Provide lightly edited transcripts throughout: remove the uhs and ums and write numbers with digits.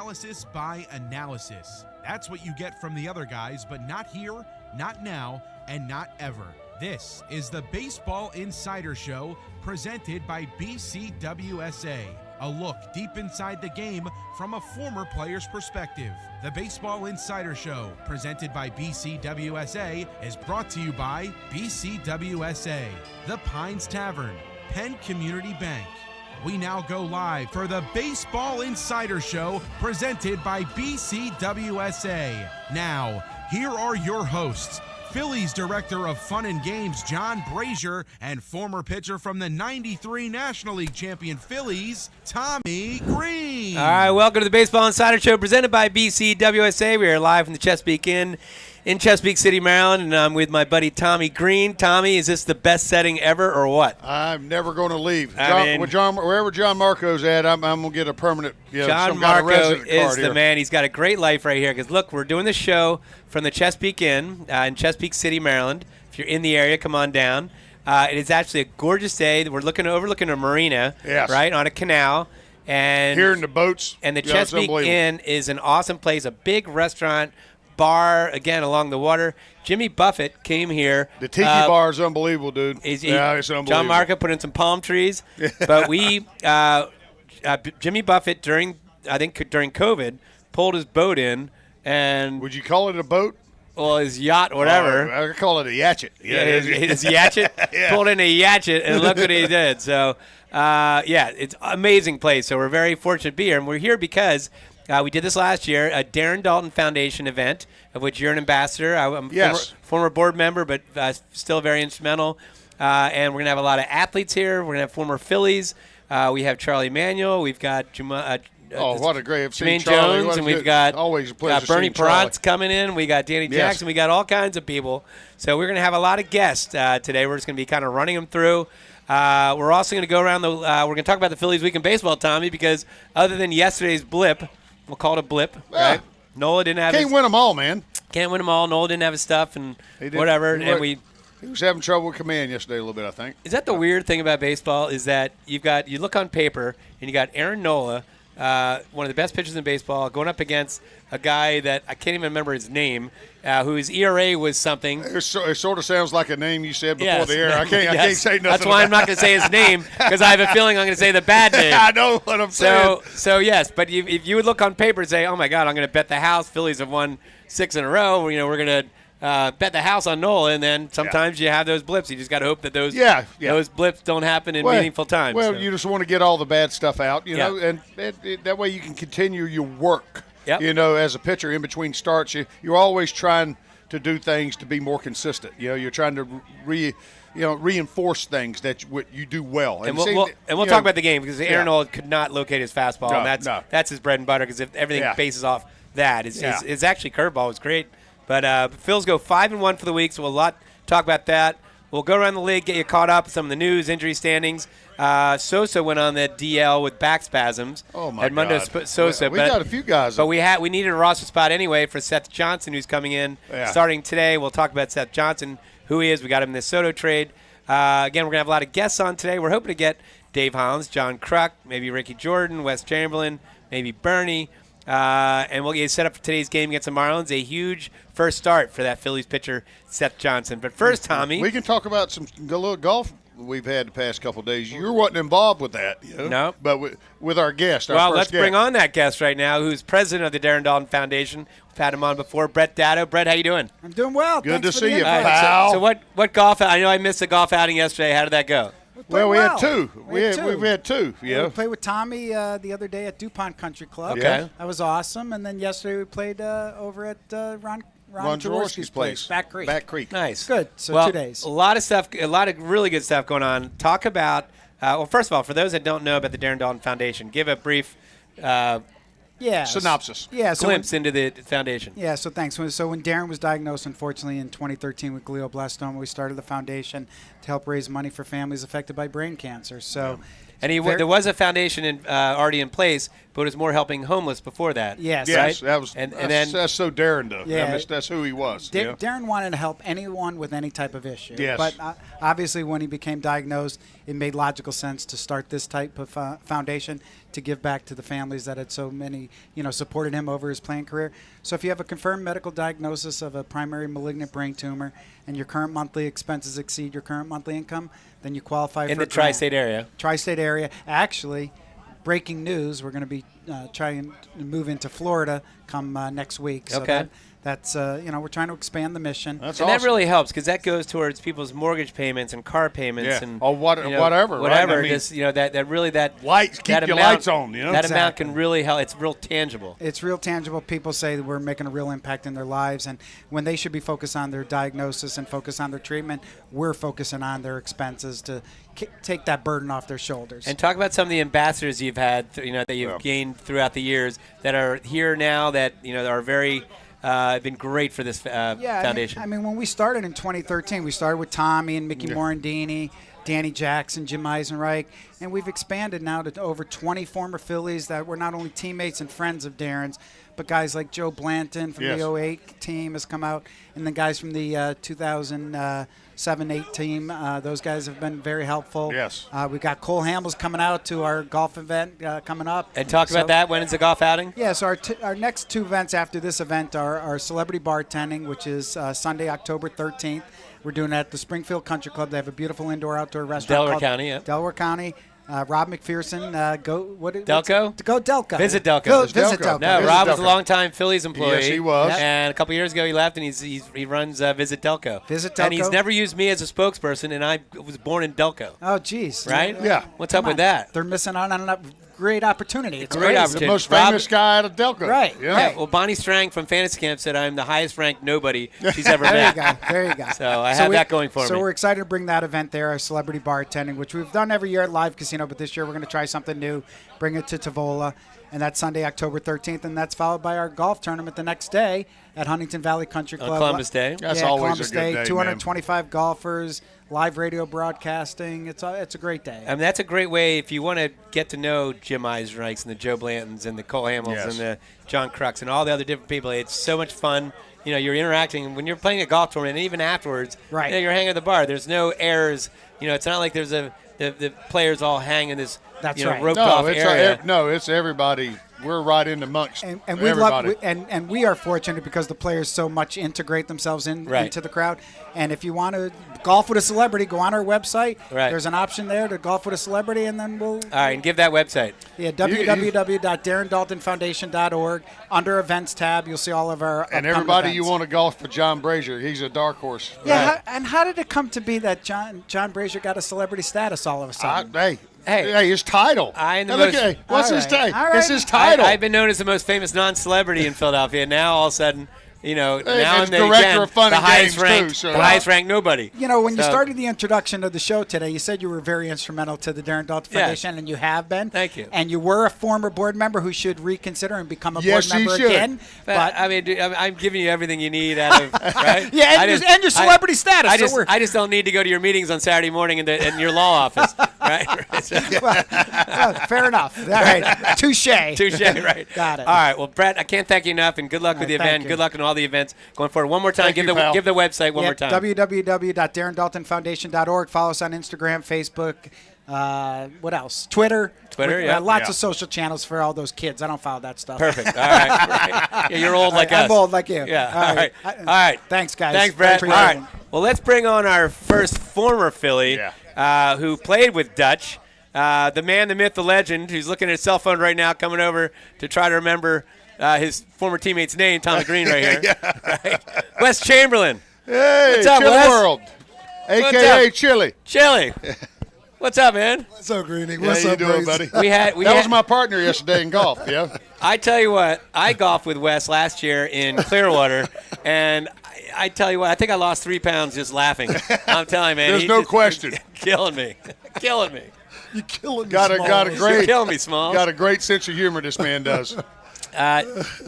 Analysis by analysis. That's what you get from the other guys, but not here, not now, and not ever. This is the Baseball Insider Show, presented by BCWSA. A look deep inside the game from a former player's perspective. The Baseball Insider Show, presented by BCWSA, is brought to you by BCWSA, The Pines Tavern, Penn Community Bank. We now go live for the Baseball Insider Show, presented by BCWSA. Now, here are your hosts, Phillies Director of Fun and Games, John Brazer, and former pitcher from the 93 National League champion Phillies, Tommy Greene. All right, welcome to the Baseball Insider Show presented by BCWSA. We are live from the Chesapeake Inn in Chesapeake City, Maryland, and I'm with my buddy Tommy Greene. Tommy, is this the best setting ever or what? I'm never going to leave. Wherever John Marco's at, I'm going to get a permanent, John Marco is the man. He's got a great life right here because, look, we're doing the show from the Chesapeake Inn in Chesapeake City, Maryland. If you're in the area, come on down. It is actually a gorgeous day. We're overlooking a marina, right, on a canal. And here in the boats. And the Chesapeake Inn is an awesome place, a big restaurant, bar, again, along the water. Jimmy Buffett came here. The tiki bar is unbelievable, dude. It's unbelievable. John Marco put in some palm trees. But Jimmy Buffett, during COVID, pulled his boat in. And would you call it a boat? Well, his yacht, whatever. I call it a yatchet. His yatchet. Pulled in a yatchet, and look what he did. So, it's an amazing place. So we're very fortunate to be here. And we're here because we did this last year, a Darren Daulton Foundation event, of which you're an ambassador. I'm former board member, but still very instrumental. And we're going to have a lot of athletes here. We're going to have former Phillies. We have Charlie Manuel. We've got what a great Jermaine Jones, and we've got always a pleasure Bernie Perrot's coming in. We got Danny Jackson. We got all kinds of people. So we're going to have a lot of guests today. We're just going to be kind of running them through. We're also going to go around we're going to talk about the Phillies Week in Baseball, Tommy, because other than yesterday's blip, we'll call it a blip, right? Nola didn't have Can't win them all, man. Can't win them all. Nola didn't have his stuff and whatever. He was having trouble with command yesterday a little bit, I think. Is that the weird thing about baseball is that you look on paper and you got Aaron Nola, one of the best pitchers in baseball, going up against a guy that I can't even remember his name, whose ERA was something. It sort of sounds like a name you said before the air. I can't say nothing. That's why I'm not going to say his name, because I have a feeling I'm going to say the bad name. I know what I'm saying. So yes, but if you would look on paper and say, oh my God, I'm going to bet the house Phillies have won 6 in a row, we're going to bet the house on Nola, and then sometimes you have those blips. You just got to hope that those blips don't happen in meaningful times. Well, you just want to get all the bad stuff out, know, and that way you can continue your work. As a pitcher in between starts, you're always trying to do things to be more consistent. You're trying to reinforce things that you do well. And we'll talk about the game because Aaron Nola could not locate his fastball, and that's his bread and butter. Because if everything bases off that, it's actually curveball was great. But Phils go 5-1 for the week, so we'll talk about that. We'll go around the league, get you caught up with some of the news, injury standings. Sosa went on the DL with back spasms. Oh, my God. Sosa. We got a few guys. But we needed a roster spot anyway for Seth Johnson, who's coming in starting today. We'll talk about Seth Johnson, who he is. We got him in the Soto trade. Again, we're going to have a lot of guests on today. We're hoping to get Dave Hollins, John Kruk, maybe Ricky Jordan, Wes Chamberlain, maybe Bernie. And we'll get you set up for today's game against the Marlins. A huge first start for that Phillies pitcher, Seth Johnson. But first, Tommy. We can talk about some little golf we've had the past couple of days. You wasn't involved with that. No. But with our guest, let's bring on that guest right now, who's president of the Darren Daulton Foundation. We've had him on before. Brett Datto. Brett, how you doing? I'm doing well. Good Thanks to for see you, pal. So what golf? I know I missed the golf outing yesterday. How did that go? We had two. We've had two. Yeah. We played with Tommy the other day at DuPont Country Club. Okay. That was awesome. And then yesterday we played over at Ron Jaworski's place, Back Creek. Nice. Good. So 2 days. A lot of stuff, a lot of really good stuff going on. Talk about, first of all, for those that don't know about the Darren Daulton Foundation, give a brief synopsis. Glimpse into the foundation. Yeah, so thanks. So when Darren was diagnosed, unfortunately, in 2013 with glioblastoma, we started the foundation to help raise money for families affected by brain cancer. So, and there was a foundation already in place, but it was more helping homeless before that. Yes. Yes, right? that's so Darren, though. Yeah. That's who he was. Darren wanted to help anyone with any type of issue. Yes. But obviously, when he became diagnosed, it made logical sense to start this type of foundation to give back to the families that had so many, supported him over his playing career. So if you have a confirmed medical diagnosis of a primary malignant brain tumor and your current monthly expenses exceed your current monthly income, then you qualify in for the tri-state area. Tri-state area. Actually, breaking news, we're going to be trying to move into Florida come next week. So okay. That's we're trying to expand the mission. That's and awesome. that really helps because that goes towards people's mortgage payments and car payments and whatever. Whatever. Right? I mean, just that really lights keep that your amount, lights on. That amount can really help. It's real tangible. It's real tangible. People say that we're making a real impact in their lives, and when they should be focused on their diagnosis and focus on their treatment, we're focusing on their expenses to take that burden off their shoulders. And talk about some of the ambassadors you've had, that you've gained throughout the years that are here now that are very. Been great for this foundation. I mean, when we started in 2013, we started with Tommy and Mickey Morandini, Danny Jackson, Jim Eisenreich, and we've expanded now to over 20 former Phillies that were not only teammates and friends of Darren's, but guys like Joe Blanton from the 08 team has come out, and the guys from the 2007-8 team. Those guys have been very helpful. Yes. We've got Cole Hamels coming out to our golf event coming up. And talk about that. When is the golf outing? Yeah, so our next two events after this event are our celebrity bartending, which is Sunday, October 13th. We're doing it at the Springfield Country Club. They have a beautiful indoor-outdoor restaurant. Delaware County, yeah. Delaware County. Rob McPherson, Delco? Go Delco. Visit Delco. Visit Delco. No, Rob was a long-time Phillies employee. Yes, he was. And a couple years ago he left, and he runs Visit Delco. Visit Delco. And he's never used me as a spokesperson, and I was born in Delco. Oh, geez. Right? Yeah. What's up with that? They're missing out on a great opportunity. It's great opportunity. The most famous guy out of Delco. Right. Yeah. Right. Well, Bonnie Strang from Fantasy Camp said I'm the highest-ranked nobody she's ever met. There you go. So I have that going for me. So we're excited to bring that event there, our celebrity bartending, which we've done every year at Live Casino, but this year we're going to try something new, bring it to Tavola, and that's Sunday, October 13th, and that's followed by our golf tournament the next day at Huntington Valley Country Club. On Columbus Day. That's always Columbus a good day, 225 golfers, live radio broadcasting. It's a great day. I mean, that's a great way if you want to get to know Jim Eisenreichs and the Joe Blantons and the Cole Hamels and the John Crux and all the other different people. It's so much fun. You're interacting when you're playing a golf tournament, and even afterwards, right. You're hanging at the bar. There's no errors. It's not like there's the players all hang in this roped off area. It's everybody. We're right in amongst and everybody. We are fortunate because the players so much integrate themselves into the crowd. And if you want to golf with a celebrity, go on our website. Right. There's an option there to golf with a celebrity, and then we'll. All right, and give that website. Yeah, www.darrendaltonfoundation.org. Under Events tab, you'll see all of our and everybody events. You want to golf for John Brazer. He's a dark horse. Yeah, and how did it come to be that John Brazer got a celebrity status all of a sudden? Hey, his title. What's his title? Right. It's his title. I've been known as the most famous non-celebrity in Philadelphia. Now all of a sudden, now I'm the highest ranked nobody. When you started the introduction of the show today, you said you were very instrumental to the Darren Dalton Foundation, and you have been. Thank you. And you were a former board member who should reconsider and become a board member again. But I mean, I'm giving you everything you need out of right. and your celebrity status. I just don't need to go to your meetings on Saturday morning in your law office, right? well, fair enough. All right, touche. Right. Got it. All right. Well, Brett, I can't thank you enough, and good luck with the event. Good luck in all the events going forward. One more time, give the website one more time. www.darrendaltonfoundation.org. Follow us on Instagram, Facebook. What else? Twitter. Lots of social channels for all those kids. I don't follow that stuff. Perfect. All right. Yeah, you're old like us. I'm old like you. Yeah. All right. Thanks, guys. Thanks, Brett. All right. Well, let's bring on our first former Philly who played with Dutch. The man, the myth, the legend, who's looking at his cell phone right now, coming over to try to remember his former teammate's name, Tommy Greene, right here. Right? Wes Chamberlain. Hey, what's up, Chili Wes? World, a.k.a. Chili. What's up, man? What's up, Greenie? How you doing, buddy? That was my partner yesterday in golf, yeah. I tell you what, I golfed with Wes last year in Clearwater, and I tell you what, I think I lost 3 pounds just laughing. I'm telling you, man. There's no question. Killing me. You're killing me, got a great, You're killing me, Smalls. Got a great sense of humor, this man does.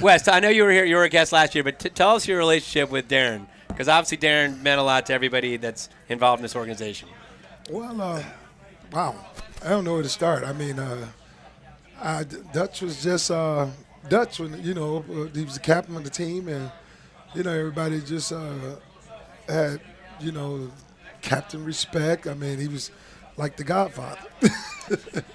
Wes, I know you were here. You were a guest last year, but tell us your relationship with Darren, because obviously Darren meant a lot to everybody that's involved in this organization. Well, wow. I don't know where to start. I mean, Dutch was just Dutch when he was the captain of the team, and everybody just had captain respect. I mean, he was like the Godfather.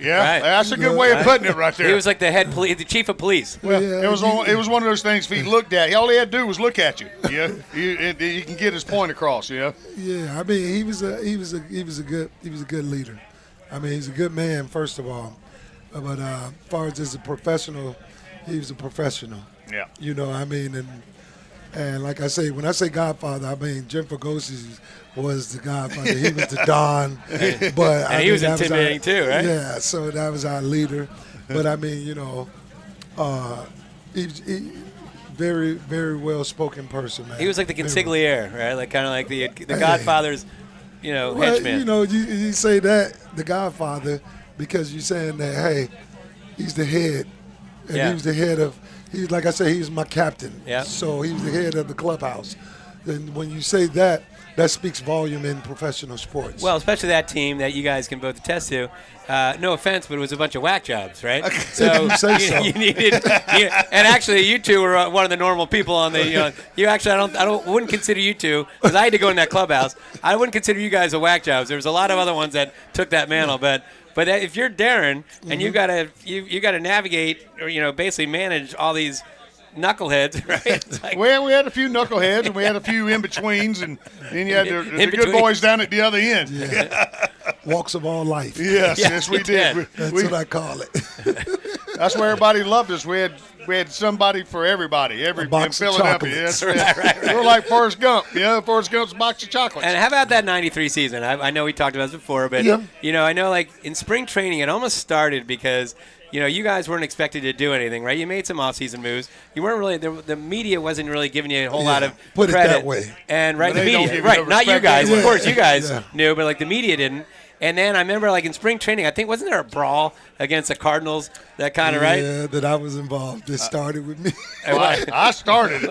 Yeah, right. That's a good way of putting it right there. He was like the chief of police. Well, it was one of those things. If he looked at you, all he had to do was look at you. Yeah, you can get his point across. Yeah. Yeah, I mean, he was a good leader. I mean, he's a good man, first of all. But as far as a professional, he was a professional. Yeah. I mean, and like I say, when I say Godfather, I mean Jim Fregosi was the Godfather. He was the Don. But he was intimidating too, right? Yeah, so that was our leader. But I mean, he very, very well-spoken person, man. He was like the consigliere, right? Like kind of like the Godfather's, henchman. You say that, the Godfather, because you're saying that, hey, he's the head. And he was the head of, like I say, he was my captain. Yeah. So he was the head of the clubhouse. And when you say that speaks volume in professional sports. Well, especially that team that you guys can both attest to. No offense, but it was a bunch of whack jobs, right? So you needed, and actually, you two were one of the normal people on the. You actually, wouldn't consider you two, because I had to go in that clubhouse. I wouldn't consider you guys a whack jobs. There was a lot of other ones that took that mantle, but if you're Darren and you gotta navigate or basically manage all these knuckleheads, right? Like, well, we had a few knuckleheads and we had a few in-betweens, and then you had the good boys down at the other end. Yeah. Walks of all life. Yes, we did. That's what I call it. That's where everybody loved us. We had somebody for everybody. In Philadelphia. Yes, right. We're like Forrest Gump. Forrest Gump's box of chocolates. And how about that '93 season? I know we talked about this before, but I know like in spring training it almost started because you guys weren't expected to do anything, right? You made some off-season moves. You weren't really the media wasn't really giving you a whole lot of put credit. It that way. And the media, right? Not you guys. Of course, you guys knew, but like the media didn't. And then I remember, like in spring training, I think wasn't there a brawl against the Cardinals? That kind of right? Yeah, that I was involved. It started with me. I started it.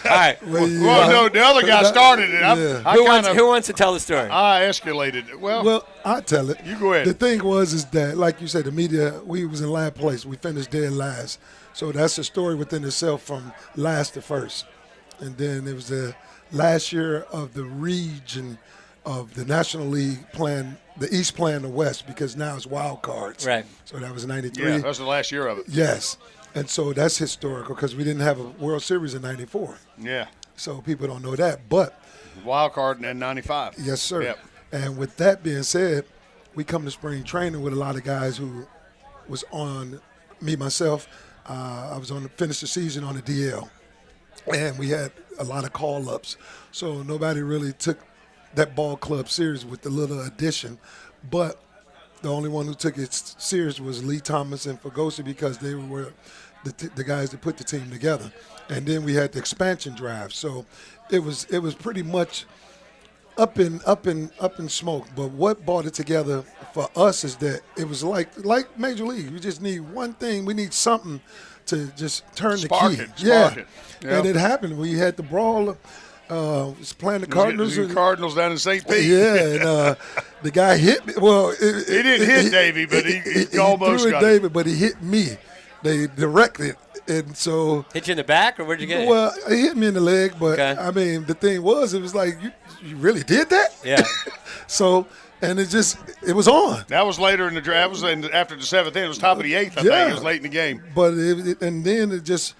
All right. No, the other guy started it. Who wants to tell the story? I escalated it. Well, I'll tell it. You go ahead. The thing is that, like you said, the media, we was in last place. We finished dead last. So that's a story within itself from last to first. And then it was the last year of the region of the National League playing the East playing the West, because now it's wild cards. Right. So that was 93. Yeah, that was the last year of it. Yes. And so that's historical because we didn't have a World Series in 94. Yeah. So people don't know that. But wild card in 95. Yes, sir. Yep. And with that being said, we come to spring training with a lot of guys who was on, myself, I was finished the season on the DL. And we had a lot of call-ups. So nobody really took that ball club serious with the little addition. But the only one who took it serious was Lee Thomas and Fregosi, because they were the guys that put the team together. And then we had the expansion drive. So it was pretty much up in smoke. But what brought it together for us is that it was like Major League. We just need one thing. We need something to just turn the key. Spark it. Yep. And it happened. We had the brawl. Was playing the Cardinals. The Cardinals down in St. Pete. Yeah, and the guy hit me. Well, he didn't hit Davey, but he almost threw got David, it. But he hit me. They directed, and so hit you in the back, or where'd you get it? Well, he hit me in the leg, but okay. I mean, the thing was, it was like you really did that. Yeah. So. And it was on. That was later in the draft. It was after the 7th inning. It was top of the 8th, I think. It was late in the game. But and then it just,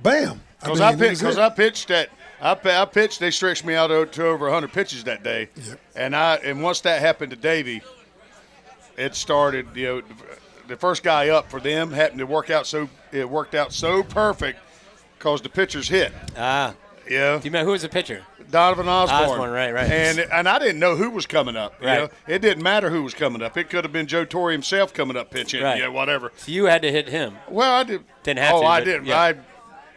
bam. Because I pitched that. I pitched. They stretched me out to over 100 pitches that day. Yep. And once that happened to Davey, it started. The first guy up for them happened to work out so perfect because the pitchers hit. Ah. Yeah. Do you remember who was the pitcher? Donovan Osborne. Right. And I didn't know who was coming up. Right. It didn't matter who was coming up. It could have been Joe Torre himself coming up pitching. Right. Yeah, whatever. So you had to hit him. Well, I did. Didn't have to. Oh, I didn't. Yeah.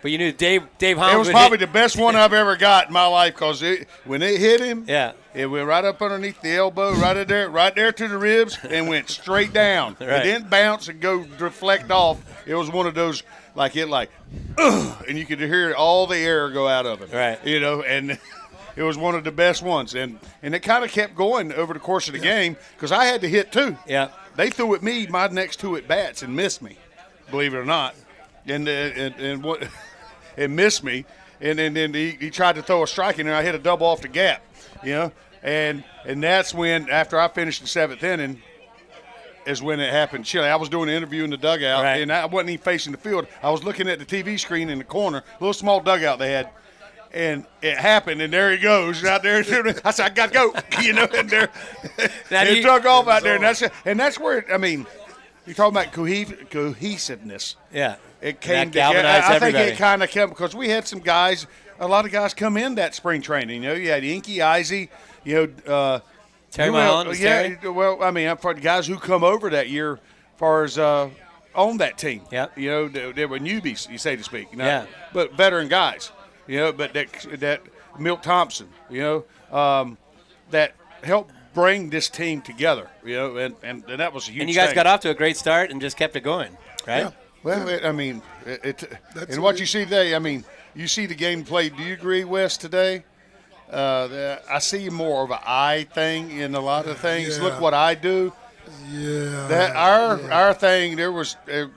But you knew Dave Holmes. It was probably the best one I've ever got in my life because when it hit him, it went right up underneath the elbow, right there to the ribs, and went straight down. Right. It didn't bounce and go deflect off. It was one of those and you could hear all the air go out of it. Right. And it was one of the best ones. And it kind of kept going over the course of the game because I had to hit too. Yeah. They threw at me my next two at bats and missed me. believe it or not, and what and missed me, and then he tried to throw a strike in there. I hit a double off the gap, and that's when, after I finished the 7th inning, is when it happened. Chili, I was doing an interview in the dugout, and I wasn't even facing the field. I was looking at the TV screen in the corner, little small dugout they had. And it happened, and there he goes out there. I said, I got to go, and there, it took off out there. And that's where, you're talking about cohesiveness. Yeah. It came together. I think it kind of came because we had some guys, a lot of guys come in that spring training. You had Inky, Izzy, Terry Mullen. Yeah, well, for the guys who come over that year, as far as on that team. Yeah. They were newbies, you say to speak. But veteran guys. But that Milt Thompson, that helped bring this team together, and that was a huge thing. And you guys got off to a great start and just kept it going, right? Yeah. Well, and what you see today, you see the game played. Do you agree, Wes, today? I see more of an I thing in a lot of things. Yeah. Look what I do. Yeah. That our thing,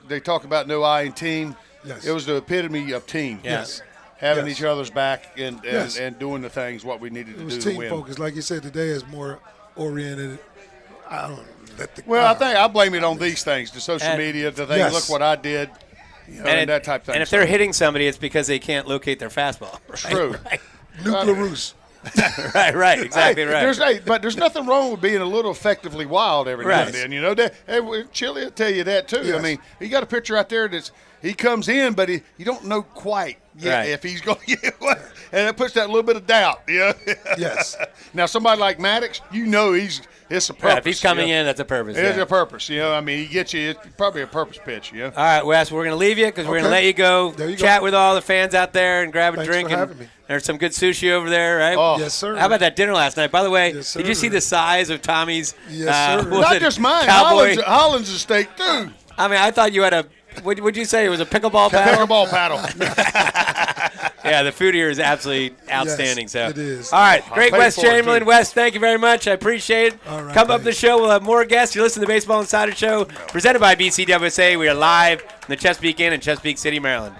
they talk about no I in team. Yes. It was the epitome of team. Yes. Having each other's back and doing the things what we needed to do to win. It was team focused. Like you said, today is more oriented. I don't let the I think I blame it on these things, the social media, the thing. Yes. Look what I did, and that type of thing. And if they're hitting somebody, it's because they can't locate their fastball. Right? True. Right. nuclear roost. right, exactly right. But there's nothing wrong with being a little effectively wild every now and then. Chili will tell you that too. Yes. He got a picture out there he comes in, but you don't know quite yet if he's going. And it puts that little bit of doubt. Yes. Now somebody like Maddox, it's a purpose. Right, if he's coming in, that's a purpose. It's a purpose. He gets you. It's probably a purpose pitch. All right, Wes, we're going to leave you because we're going to let you go chat with all the fans out there and grab a drink. For having me. There's some good sushi over there, right? Oh. Yes, sir. How about that dinner last night? By the way, Yes, did you see the size of Tommy's? Yes, sir. Not just mine. Cowboy? Holland's a steak too. I thought you had a. Would you say it was a pickleball paddle? Pickleball paddle. Yeah, the food here is absolutely outstanding. Yes, so it is. All right, great, paid Wes for it, Chamberlain. too. Wes, thank you very much. I appreciate it. All right, Come up guys. the show. We'll have more guests. You're listening to the Baseball Insider Show, presented by BCWSA. We are live from the Chesapeake Inn in Chesapeake City, Maryland.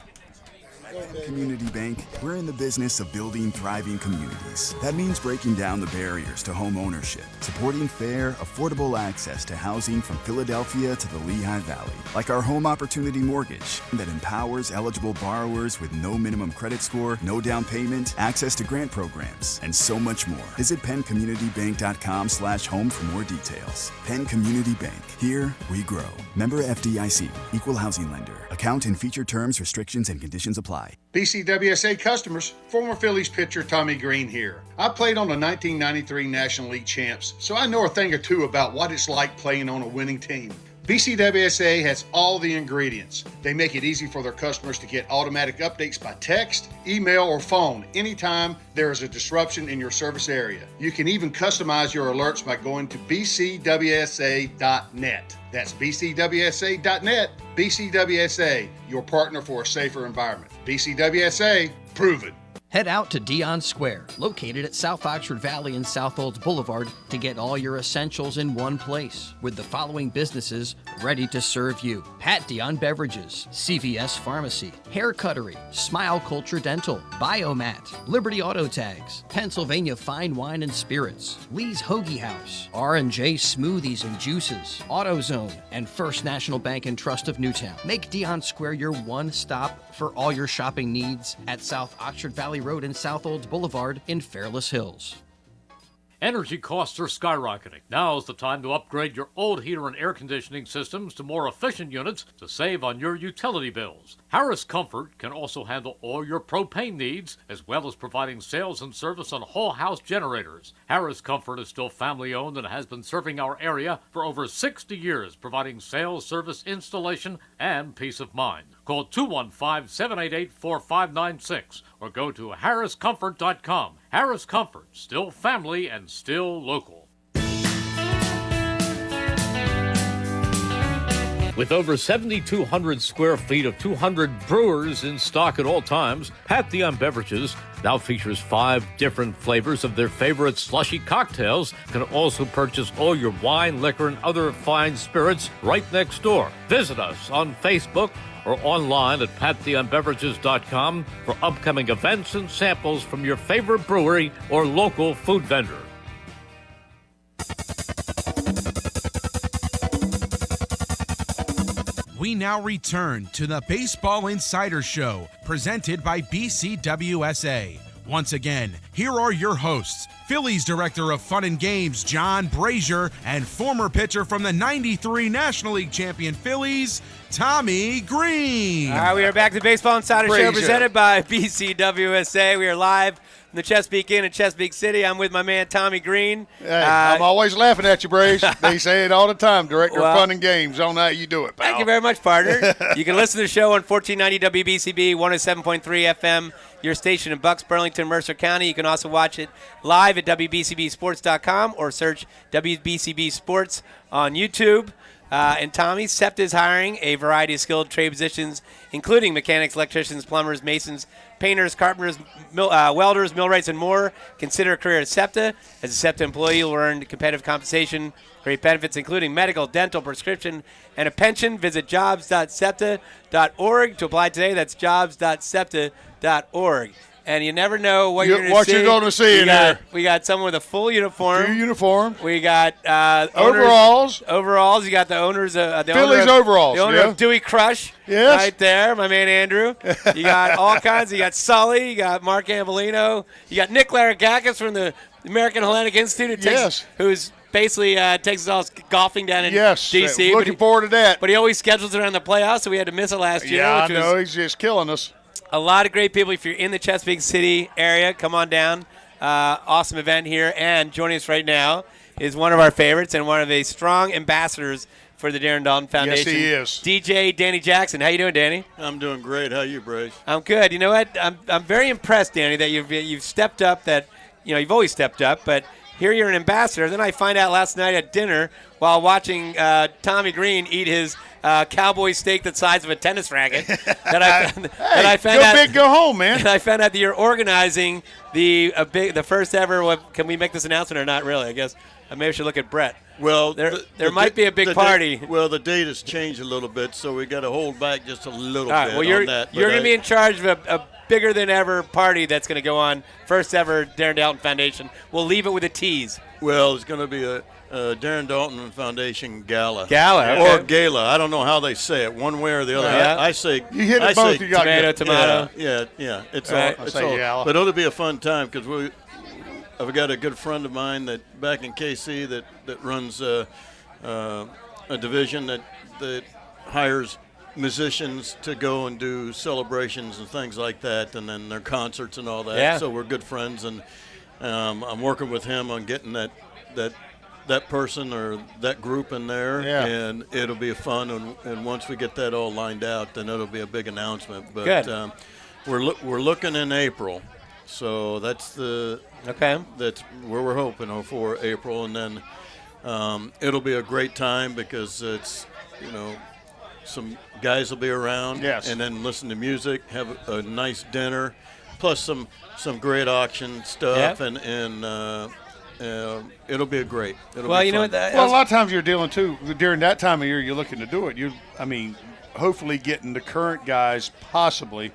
Community Bank, we're in the business of building thriving communities. That means breaking down the barriers to home ownership, supporting fair, affordable access to housing from Philadelphia to the Lehigh Valley, like our Home Opportunity Mortgage that empowers eligible borrowers with no minimum credit score, no down payment, access to grant programs, and so much more. Visit PennCommunityBank.com/home for more details. Penn Community Bank. Here we grow. Member FDIC, Equal Housing Lender. Account and feature terms, restrictions, and conditions apply. BCWSA customers, former Phillies pitcher Tommy Greene here. I played on the 1993 National League champs, so I know a thing or two about what it's like playing on a winning team. BCWSA has all the ingredients. They make it easy for their customers to get automatic updates by text, email, or phone anytime there is a disruption in your service area. You can even customize your alerts by going to bcwsa.net. That's bcwsa.net. BCWSA, your partner for a safer environment. BCWSA, proven. Head out to Dion Square, located at South Oxford Valley and South Olds Boulevard, to get all your essentials in one place, with the following businesses ready to serve you: Pat Dion Beverages, CVS Pharmacy, Hair Cuttery, Smile Culture Dental, Biomat, Liberty Auto Tags, Pennsylvania Fine Wine and Spirits, Lee's Hoagie House, R&J Smoothies and Juices, AutoZone, and First National Bank and Trust of Newtown. Make Dion Square your one stop for all your shopping needs at South Oxford Valley Road and South Olds Boulevard in Fairless Hills. Energy costs are skyrocketing. Now is the time to upgrade your old heater and air conditioning systems to more efficient units to save on your utility bills. Harris Comfort can also handle all your propane needs, as well as providing sales and service on whole house generators. Harris Comfort is still family owned and has been serving our area for over 60 years, providing sales, service, installation, and peace of mind. Call 215-788-4596 or go to harriscomfort.com. Harris Comfort, still family and still local. With over 7,200 square feet of 200 brewers in stock at all times, Pat Dion Beverages now features 5 different flavors of their favorite slushy cocktails. You can also purchase all your wine, liquor, and other fine spirits right next door. Visit us on Facebook or online at patdionbeverages.com for upcoming events and samples from your favorite brewery or local food vendor. We now return to the Baseball Insider Show, presented by BCWSA. Once again, here are your hosts, Phillies Director of Fun and Games, John Brazer, and former pitcher from the 93 National League champion Phillies, Tommy Greene. All right, we are back to the Baseball Insider Show, presented by BCWSA. We are live from the Chesapeake Inn in Chesapeake City. I'm with my man, Tommy Greene. Hey, I'm always laughing at you, Braze. They say it all the time, Director of Fun and Games. On that, you do it, pal. Thank you very much, partner. You can listen to the show on 1490 WBCB, 107.3 FM, your station in Bucks, Burlington, Mercer County. You can also watch it live at WBCBsports.com or search WBCB Sports on YouTube. And Tommy, Septa is hiring a variety of skilled trade positions, including mechanics, electricians, plumbers, masons, painters, carpenters, welders, millwrights, and more. Consider a career at Septa. As a Septa employee, you'll earn competitive compensation, great benefits, including medical, dental, prescription, and a pension. Visit jobs.septa.org to apply today. That's jobs.septa.org. And you never know what you're going to see. In there. We got someone with a full uniform. Full uniform. We got overalls. Overalls. You got the owners. The Phillies overalls. The owner of Dewey Crush. Yes. Right there, my man Andrew. You got all kinds. You got Sully. You got Mark Ambolino. You got Nick Laragakis from the American Hellenic Institute. Who's basically takes us all golfing down in D.C. Looking forward to that. But he always schedules around the playoffs, so we had to miss it last year. Yeah, I know. He's just killing us. A lot of great people. If you're in the Chesapeake City area, come on down. Awesome event here. And joining us right now is one of our favorites and one of the strong ambassadors for the Darren Dalton Foundation. Yes, he is. DJ Danny Jackson. How you doing, Danny? I'm doing great. How are you, Brace? I'm good. You know what? I'm very impressed, Danny, that you've stepped up. That you've always stepped up, but here you're an ambassador. Then I find out last night at dinner while watching Tommy Greene eat his cowboy steak the size of a tennis racket that I found out. Go big, go home, man. And I found out that you're organizing the first ever. Can we make this announcement or not? Really, I guess maybe I should look at Brett. Well, there might be a big party. The date has changed a little bit, so we got to hold back just a little bit. Well, you're going to be in charge of a bigger than ever party that's going to go on. First ever Darren Dalton Foundation. We'll leave it with a tease. Well, it's going to be a Darren Dalton Foundation Gala. Okay. Or gala. I don't know how they say it, one way or the other. Yeah. I say you hit it both. You got tomato. Yeah. It's right. all. Gala. But it'll be a fun time because I've got a good friend of mine that back in KC that runs a division that hires musicians to go and do celebrations and things like that, and then their concerts and all that. Yeah. So we're good friends, and I'm working with him on getting that person or that group in there, and it'll be fun. And once we get that all lined out, then it'll be a big announcement. But good. We're looking in April, so that's that's where we're hoping for April, and then it'll be a great time because it's some guys will be around, and then listen to music, have a nice dinner, plus some great auction stuff, and it'll be great. It'll be fun. A lot of times you're dealing too during that time of year. You're looking to do it. Hopefully getting the current guys possibly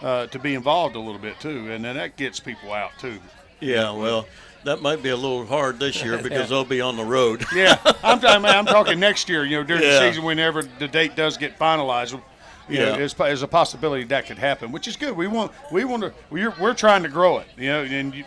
to be involved a little bit too, and then that gets people out too. Yeah, well, that might be a little hard this year because they'll be on the road. Yeah, I'm talking next year. During the season, whenever the date does get finalized, there's a possibility that could happen, which is good. We're trying to grow it. And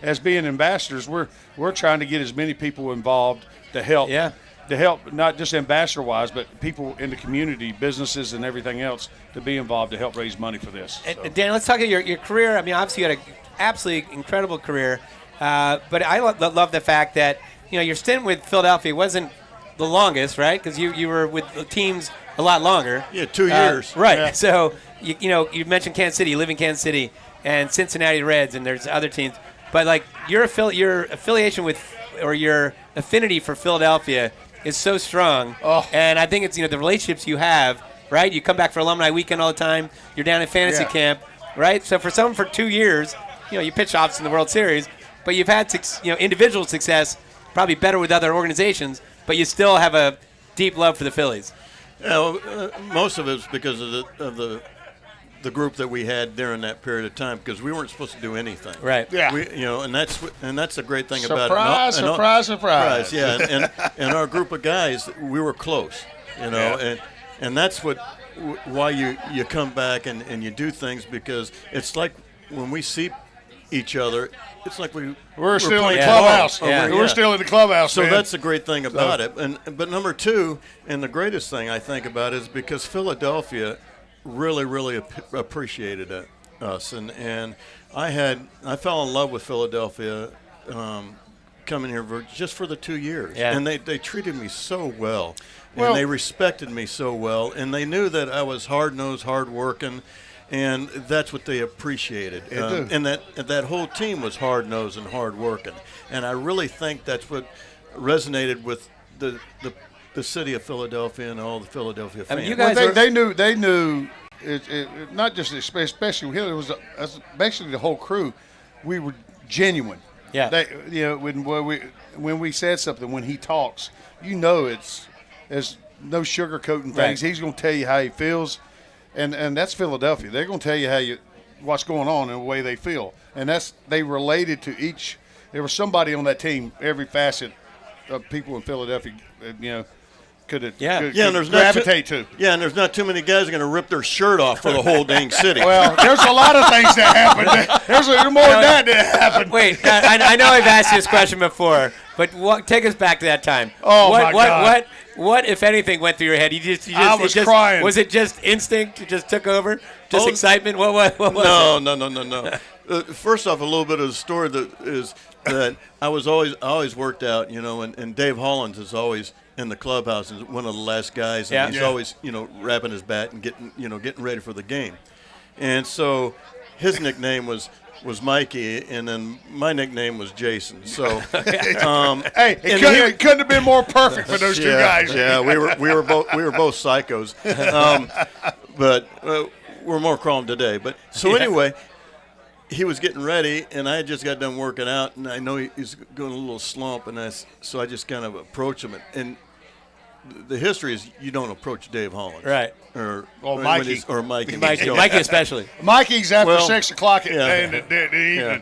as being ambassadors, we're trying to get as many people involved to help. Yeah. To help, not just ambassador-wise, but people in the community, businesses, and everything else to be involved to help raise money for this. And Dan, let's talk about your career. Obviously you had an absolutely incredible career. But I love the fact that your stint with Philadelphia wasn't the longest, right? Because you were with the teams a lot longer. Yeah, 2 years. Right. Yeah. So you mentioned Kansas City. You live in Kansas City and Cincinnati Reds, and there's other teams. But your affiliation with, or your affinity for Philadelphia is so strong. Oh. And I think it's, the relationships you have, right? You come back for alumni weekend all the time. You're down at fantasy camp, right? So for someone for 2 years, you pitch ops in the World Series, but you've had, individual success, probably better with other organizations, but you still have a deep love for the Phillies. Most of it's because of the group that we had during that period of time, because we weren't supposed to do anything. Right. Yeah. And that's the great thing Surprise, about it. surprise. Yeah. And our group of guys, we were close. And that's why you come back and you do things, because it's like when we see each other, it's like we're still in the playing clubhouse. ball. We're still in the clubhouse. So man. that's the great thing about it. But number two, and the greatest thing I think about it, is because Philadelphia really, really appreciated us, and I fell in love with Philadelphia coming here just for the 2 years, and they treated me so well, and they respected me so well, and they knew that I was hard-nosed, hard-working, and that's what they appreciated. And that whole team was hard-nosed and hard-working, and I really think that's what resonated with the city of Philadelphia and all the Philadelphia fans. I mean, you guys they knew it, not just especially Hill. It was basically the whole crew. We were genuine. Yeah. When we said something, when he talks, there's no sugarcoating things. Right. He's going to tell you how he feels, and that's Philadelphia. They're going to tell you what's going on and the way they feel, and they related to each. There was somebody on that team, every facet of people in Philadelphia, could gravitate to. Yeah, and there's not too many guys are going to rip their shirt off for the whole dang city. Well, there's a lot of things that happen. There's more than that happened. Wait, I know I've asked you this question before, but take us back to that time. Oh, my God. What, if anything, went through your head? I was crying. Was it just instinct? It just took over? Just excitement? What was it? No. First off, a little bit of the story that I always worked out, and Dave Hollins is always in the clubhouse and one of the last guys, and he's always, wrapping his bat and getting ready for the game. And so his nickname was Mikey, and then my nickname was Jason. So it couldn't have been more perfect for those two guys. Yeah, we were both psychos. But we're more calm today. But so anyway, he was getting ready, and I had just got done working out, and I know he's going a little slump, and so I just kind of approached him, and the history is you don't approach Dave Hollins, right? Or Mikey, Mikey especially. Mikey's after 6 o'clock in the evening.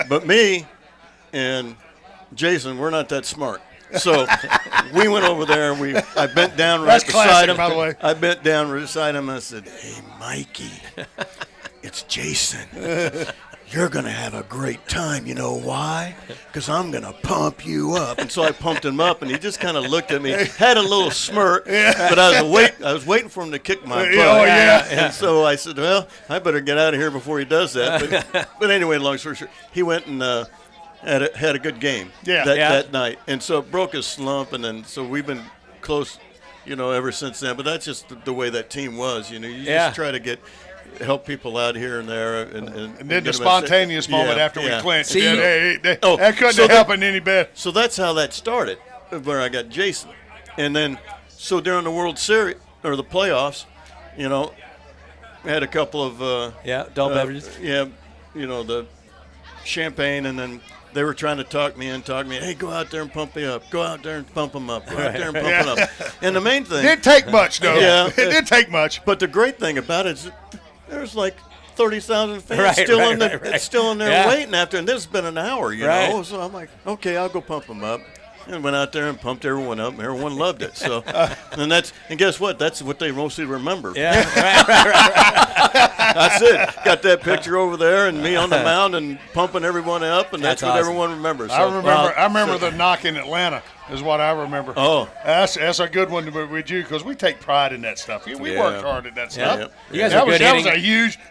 But me and Jason, we're not that smart. So we went over there, and I bent down right beside him. By the way, I bent down right beside him, and I said, "Hey, Mikey, it's Jason. You're going to have a great time. You know why? Because I'm going to pump you up." And so I pumped him up, and he just kind of looked at me, had a little smirk, but I was waiting for him to kick my butt. Oh, yeah. And so I said, well, I better get out of here before he does that. But anyway, long story short, he went and had a good game that night. And so it broke his slump, and then so we've been close, ever since then. But that's just the way that team was. You just try to help people out here and there, and then the spontaneous moment after we clinched. That couldn't have happened any better. So that's how that started, where I got Jason, and then so during the World Series or the playoffs, we had a couple of adult beverages. The champagne, and then they were trying to talk me in. Hey, go out there and pump me up. Go out there and pump them up. Go out there and pump them up. And the main thing, it didn't take much, though. It didn't take much. But the great thing about it is there's like 30,000 fans still in there waiting after, and this has been an hour, know. So I'm like, okay, I'll go pump them up, and went out there and pumped everyone up, and everyone loved it. So, and guess what? That's what they mostly remember. Yeah, right. That's it. Got that picture over there, and me on the mound and pumping everyone up, and that's what awesome. Everyone remembers. So, I remember the knock in Atlanta. Is what I remember. Oh, that's a good one with you, because we take pride in that stuff. We worked hard at that stuff. Yeah. You guys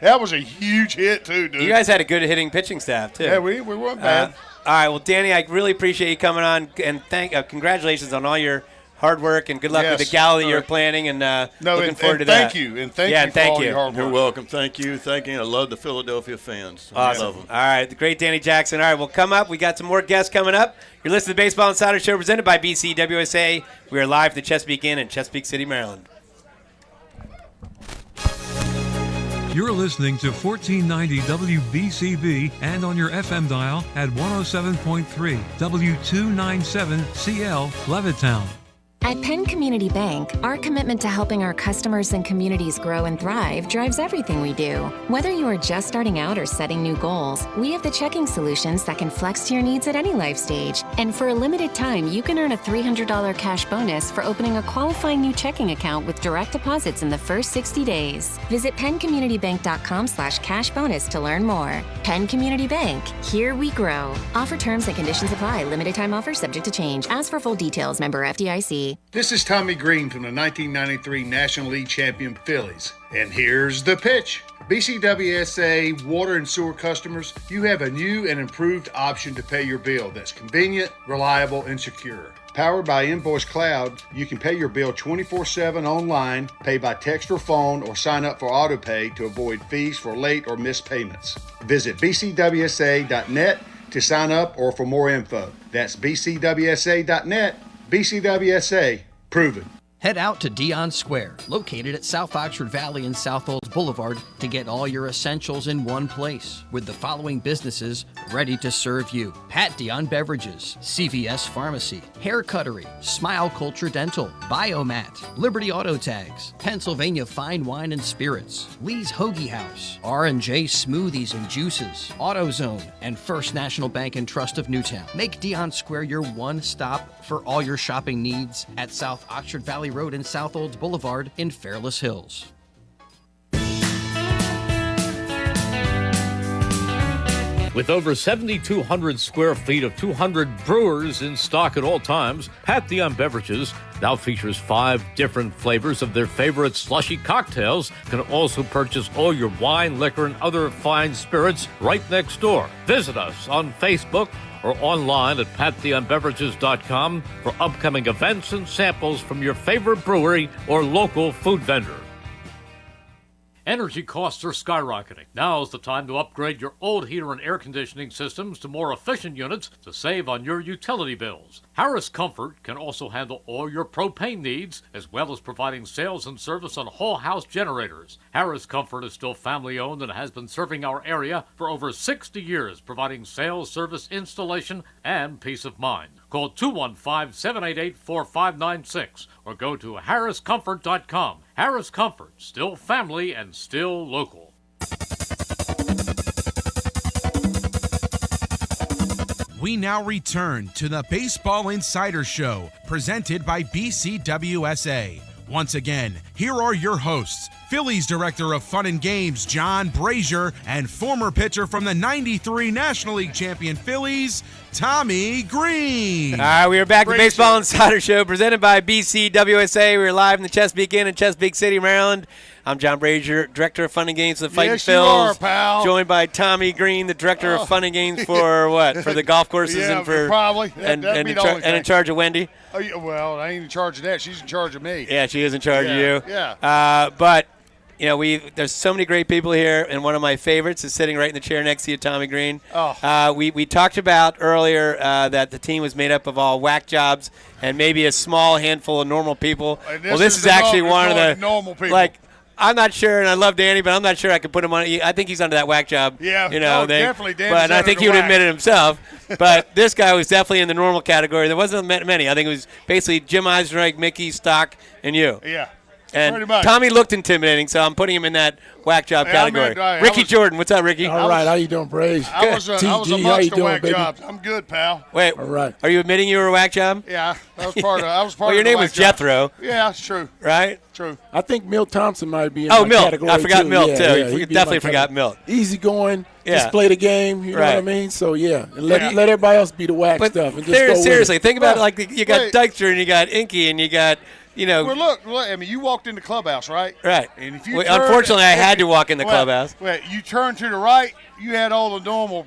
that was a huge hit too, dude. You guys had a good hitting pitching staff too. Yeah, we weren't bad. All right, well, Danny, I really appreciate you coming on, and congratulations on all your hard work, and good luck with the gala that you're planning, and looking forward to that. Thank you for all your hard work. You're welcome. Thank you. I love the Philadelphia fans. Awesome. I love them. All right, the great Danny Jackson. All right, we'll come up. We got some more guests coming up. You're listening to the Baseball Insider Show presented by BCWSA. We are live at the Chesapeake Inn in Chesapeake City, Maryland. You're listening to 1490 WBCB and on your FM dial at 107.3 W297CL Levittown. At Penn Community Bank, our commitment to helping our customers and communities grow and thrive drives everything we do. Whether you are just starting out or setting new goals, we have the checking solutions that can flex to your needs at any life stage. And for a limited time, you can earn a $300 cash bonus for opening a qualifying new checking account with direct deposits in the first 60 days. Visit PennCommunityBank.com/cash bonus to learn more. Penn Community Bank, here we grow. Offer terms and conditions apply. Limited time offer subject to change. As for full details, member FDIC. This is Tommy Greene from the 1993 National League champion Phillies. And here's the pitch. BCWSA water and sewer customers, you have a new and improved option to pay your bill that's convenient, reliable, and secure. Powered by Invoice Cloud, you can pay your bill 24/7 online, pay by text or phone, or sign up for AutoPay to avoid fees for late or missed payments. Visit bcwsa.net to sign up or for more info. That's bcwsa.net. BCWSA, proven. Head out to Dion Square, located at South Oxford Valley and South Olds Boulevard, to get all your essentials in one place, with the following businesses ready to serve you: Pat Dion Beverages, CVS Pharmacy, Hair Cuttery, Smile Culture Dental, Biomat, Liberty Auto Tags, Pennsylvania Fine Wine and Spirits, Lee's Hoagie House, R&J Smoothies and Juices, AutoZone, and First National Bank and Trust of Newtown. Make Dion Square your one stop for all your shopping needs at South Oxford Valley Road and South Olds Boulevard in Fairless Hills. With over 7,200 square feet of 200 brewers in stock at all times, Pat Dion Beverages now features 5 different flavors of their favorite slushy cocktails. You can also purchase all your wine, liquor, and other fine spirits right next door. Visit us on Facebook or online at patdionbeverages.com for upcoming events and samples from your favorite brewery or local food vendor. Energy costs are skyrocketing. Now is the time to upgrade your old heater and air conditioning systems to more efficient units to save on your utility bills. Harris Comfort can also handle all your propane needs, as well as providing sales and service on whole house generators. Harris Comfort is still family owned and has been serving our area for over 60 years, providing sales, service, installation, and peace of mind. Call 215-788-4596 or go to harriscomfort.com. Harris Comfort, still family and still local. We now return to the Baseball Insider Show, presented by BCWSA. Once again, here are your hosts, Phillies Director of Fun and Games, John Brazer, and former pitcher from the 93 National League champion Phillies, Tommy Greene. All right, we are back to the Baseball Insider Show, presented by BCWSA. We're live in the Chesapeake Inn in Chesapeake City, Maryland. I'm John Brazer, Director of Fun and Games for the Fighting Phils. You are, pal. Joined by Tommy Greene, the Director of Fun and Games for what? For the golf courses yeah, and for probably. And in charge of Wendy. Oh, yeah, well, I ain't in charge of that. She's in charge of me. Yeah, she is in charge of you. Yeah. But you know, there's so many great people here, and one of my favorites is sitting right in the chair next to you, Tommy Greene. Oh. We talked about earlier that the team was made up of all whack jobs and maybe a small handful of normal people. This is actually one of the normal people. Like, I'm not sure, and I love Danny, but I'm not sure I could put him on. I think he's under that whack job. Yeah, you know, definitely. But I think he would admit it himself. But this guy was definitely in the normal category. There wasn't many. I think it was basically Jim Eisenreich, Mickey, Stock, and you. Yeah. And pretty much. Tommy looked intimidating, so I'm putting him in that whack job category. Ricky Jordan, what's up, Ricky? All right, how you doing, Braze? I was amongst the whack jobs. I'm good, pal. Wait, all right. Are you admitting you were a whack job? Yeah, I was part of. Well, your name was Jethro. Yeah, it's true. Right? True. I think Milt Thompson might be in my Milt. category. I forgot too. Milt, yeah, too. Yeah, you definitely forgot Milt. Easy going. Just play the game. You know what I mean? So, yeah. And let everybody else be the whack stuff. And just seriously, go with it. think about it. Like, you got Dykstra and you got Inky and you got Well, look, I mean, you walked in the clubhouse, right? Right. And if you unfortunately, I had to walk in the clubhouse. Well, you turned to the right, you had all the normal,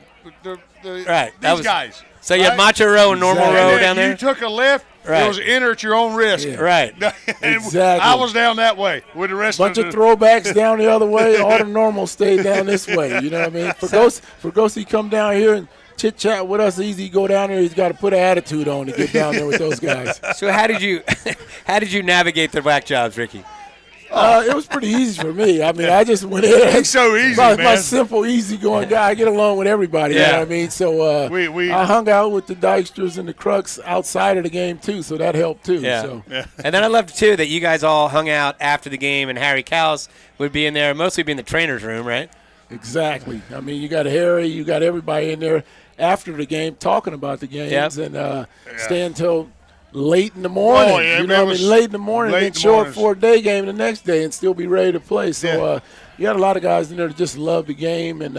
right. These guys. So you had Macho Row and Normal Row down there? You took a left. Right. It was enter at your own risk. Yeah. Right. Exactly. I was down that way with the rest bunch of of throwbacks down the other way. All the normal stayed down this way. You know what I mean? For Ghosty come down here and chit-chat with us, easy go down there. He's got to put an attitude on to get down there with those guys. So how did you navigate the whack jobs, Ricky? It was pretty easy for me. I mean, I just went in. It's so easy, my simple, easy-going guy. I get along with everybody. You know what I mean? So I hung out with the Dyksters and the Crooks outside of the game, too, so that helped, too. Yeah. So. And then I loved, too, that you guys all hung out after the game, and Harry Cowles would be in there, mostly be in the trainer's room, right? Exactly. I mean, you got Harry, you got everybody in there after the game talking about the games and stay until – late in the morning, you know what I mean? Late in the morning, then show up for a day game the next day and still be ready to play. So you had a lot of guys in there that just loved the game and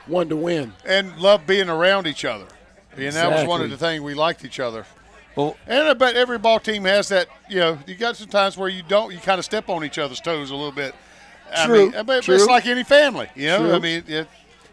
wanted to win. And loved being around each other. And that was one of the things we liked each other. Well, and I bet every ball team has that, you got some times where you kind of step on each other's toes a little bit. True. I mean, it's like any family, True. I mean,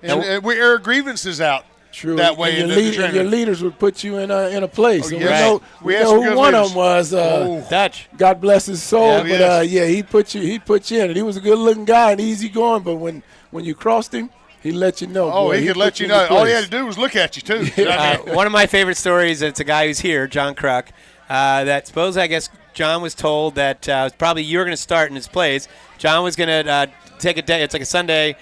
and we air grievances out. True. That way, and your leaders would put you in a place. Oh, and we know who one of them was. Dutch. God bless his soul, he put you in, and he was a good-looking guy and easy going. But when you crossed him, he let you know. Oh, he could let you know. All he had to do was look at you too. One of my favorite stories. It's a guy who's here, John Kruk. That suppose I guess John was told that probably you were going to start in his place. John was going to take a day. It's like a Sunday.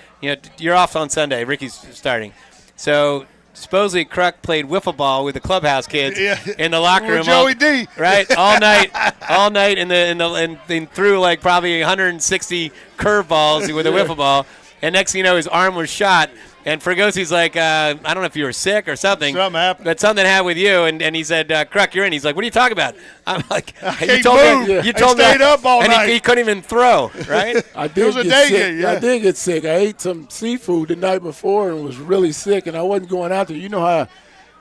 You're off on Sunday. Ricky's starting. So. Supposedly, Kruk played wiffle ball with the clubhouse kids in the locker room. Joey D. Right, all night, and threw like probably 160 curveballs with a wiffle ball. And next thing you know, his arm was shot. And Fragosi's like, I don't know if you were sick or something. Something happened. But something happened with you. And he said, Kruk, you're in. He's like, what are you talking about? I'm like, you told me. You stayed up all night. And he couldn't even throw, right? I did get sick. I ate some seafood the night before and was really sick, and I wasn't going out there. You know how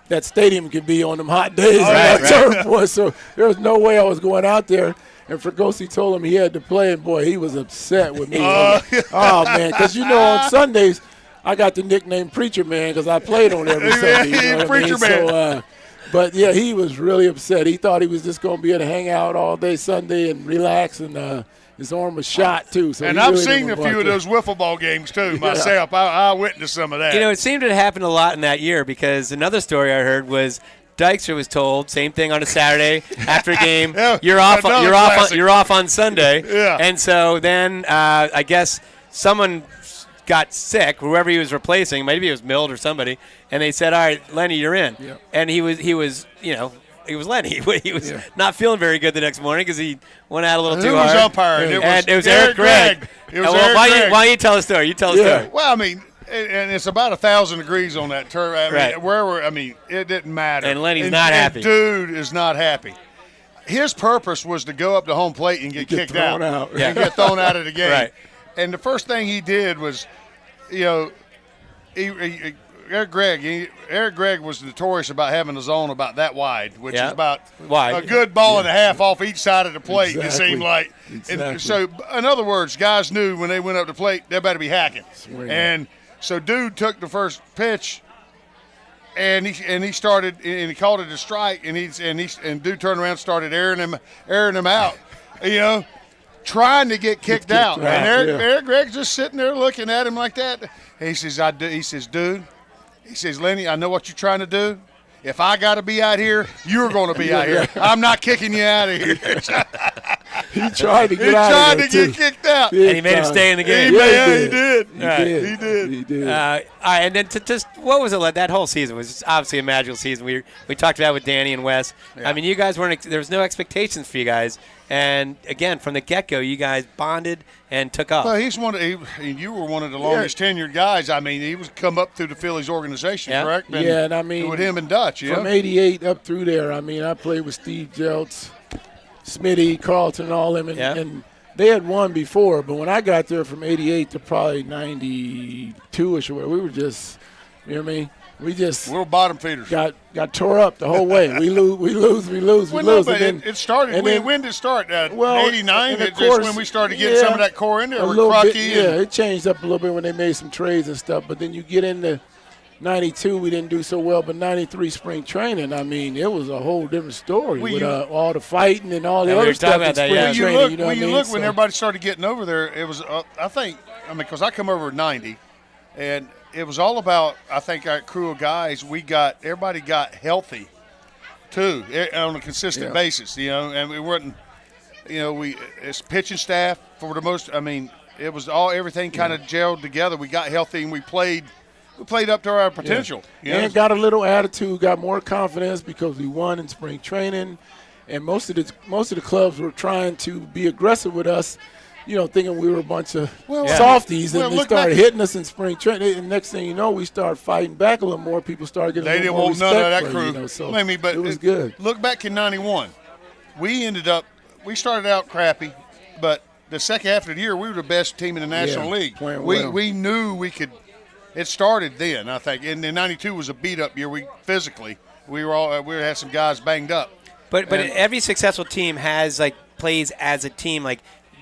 that stadium can be on them hot days. So there was no way I was going out there. And Fragosi told him he had to play, and, boy, he was upset with me. Oh, man, because, on Sundays – I got the nickname Preacher Man because I played on every Sunday. You know Preacher Man. So, but, he was really upset. He thought he was just going to be able to hang out all day Sunday and relax, and his arm was shot, too. So and I've seen a few of those wiffle ball games, too, myself. I witnessed some of that. It seemed to happen a lot in that year because another story I heard was Dykstra was told, same thing on a Saturday after a game, you're off on Sunday. Yeah. And so then I guess someone – got sick, whoever he was replacing, maybe it was Mild or somebody, and they said, all right, Lenny, you're in. Yep. And he was Lenny. He was not feeling very good the next morning because he went out a little too hard. Who was umpiring? It was Eric Gregg. Why don't you tell the story? You tell the story. Well, I mean, and it's about 1,000 degrees on that turf. I mean, it didn't matter. And Lenny's not happy. Dude is not happy. His purpose was to go up to home plate and get kicked out. And get thrown out of the game. Right. And the first thing he did was, Eric Gregg was notorious about having a zone about that wide, which is about a good ball and a half off each side of the plate, it seemed like. Exactly. And so, in other words, guys knew when they went up to plate, they better be hacking. And so dude took the first pitch, and he started, and he called it a strike, and dude turned around and started airing him out, trying to get kicked out. And Eric Gregg's just sitting there looking at him like that. He says, dude, he says, Lenny, I know what you're trying to do. If I got to be out here, you're going to be out here. I'm not kicking you out of here. He tried to get out of there, get kicked out. And he made him stay in the game. He did. He did. All right, and then what was it like? That whole season was obviously a magical season. We talked about it with Danny and Wes. Yeah. I mean, you guys there was no expectations for you guys. And, again, from the get-go, you guys bonded and took off. Well, you were one of the longest tenured guys. I mean, he was come up through the Phillies organization, correct? And I mean, with him and Dutch, from 88 up through there, I mean, I played with Steve Jeltz, Smitty, Carlton, and all them, and they had won before. But when I got there from 88 to probably 92-ish or whatever, we were just, you know what I mean? we're bottom feeders. Got tore up the whole way. We lose. Well, no, but it started. When did it start? 89. It's when we started getting some of that core in there. It changed up a little bit when they made some trades and stuff. But then you get into 92, we didn't do so well. But 93 spring training, I mean, it was a whole different story with all the fighting and all the other stuff. When you look when everybody started getting over there, it was because I come over in 90, and it was all about, I think, our crew of guys. Everybody got healthy, too, on a consistent basis, and we weren't, as pitching staff for the most, it was everything kind of gelled together. We got healthy and we played up to our potential. And got a little attitude, got more confidence because we won in spring training, and most of the clubs were trying to be aggressive with us, thinking we were a bunch of softies, and they started hitting us in spring training. And next thing you know, we started fighting back a little more. People started getting a little more respect. They didn't want none of that crew. But it was good. Look back in 91. We started out crappy, but the second half of the year, we were the best team in the National League. We knew we could. It started then, I think. And then 92 was a beat-up year. We had some guys banged up. But every successful team has plays as a team. Like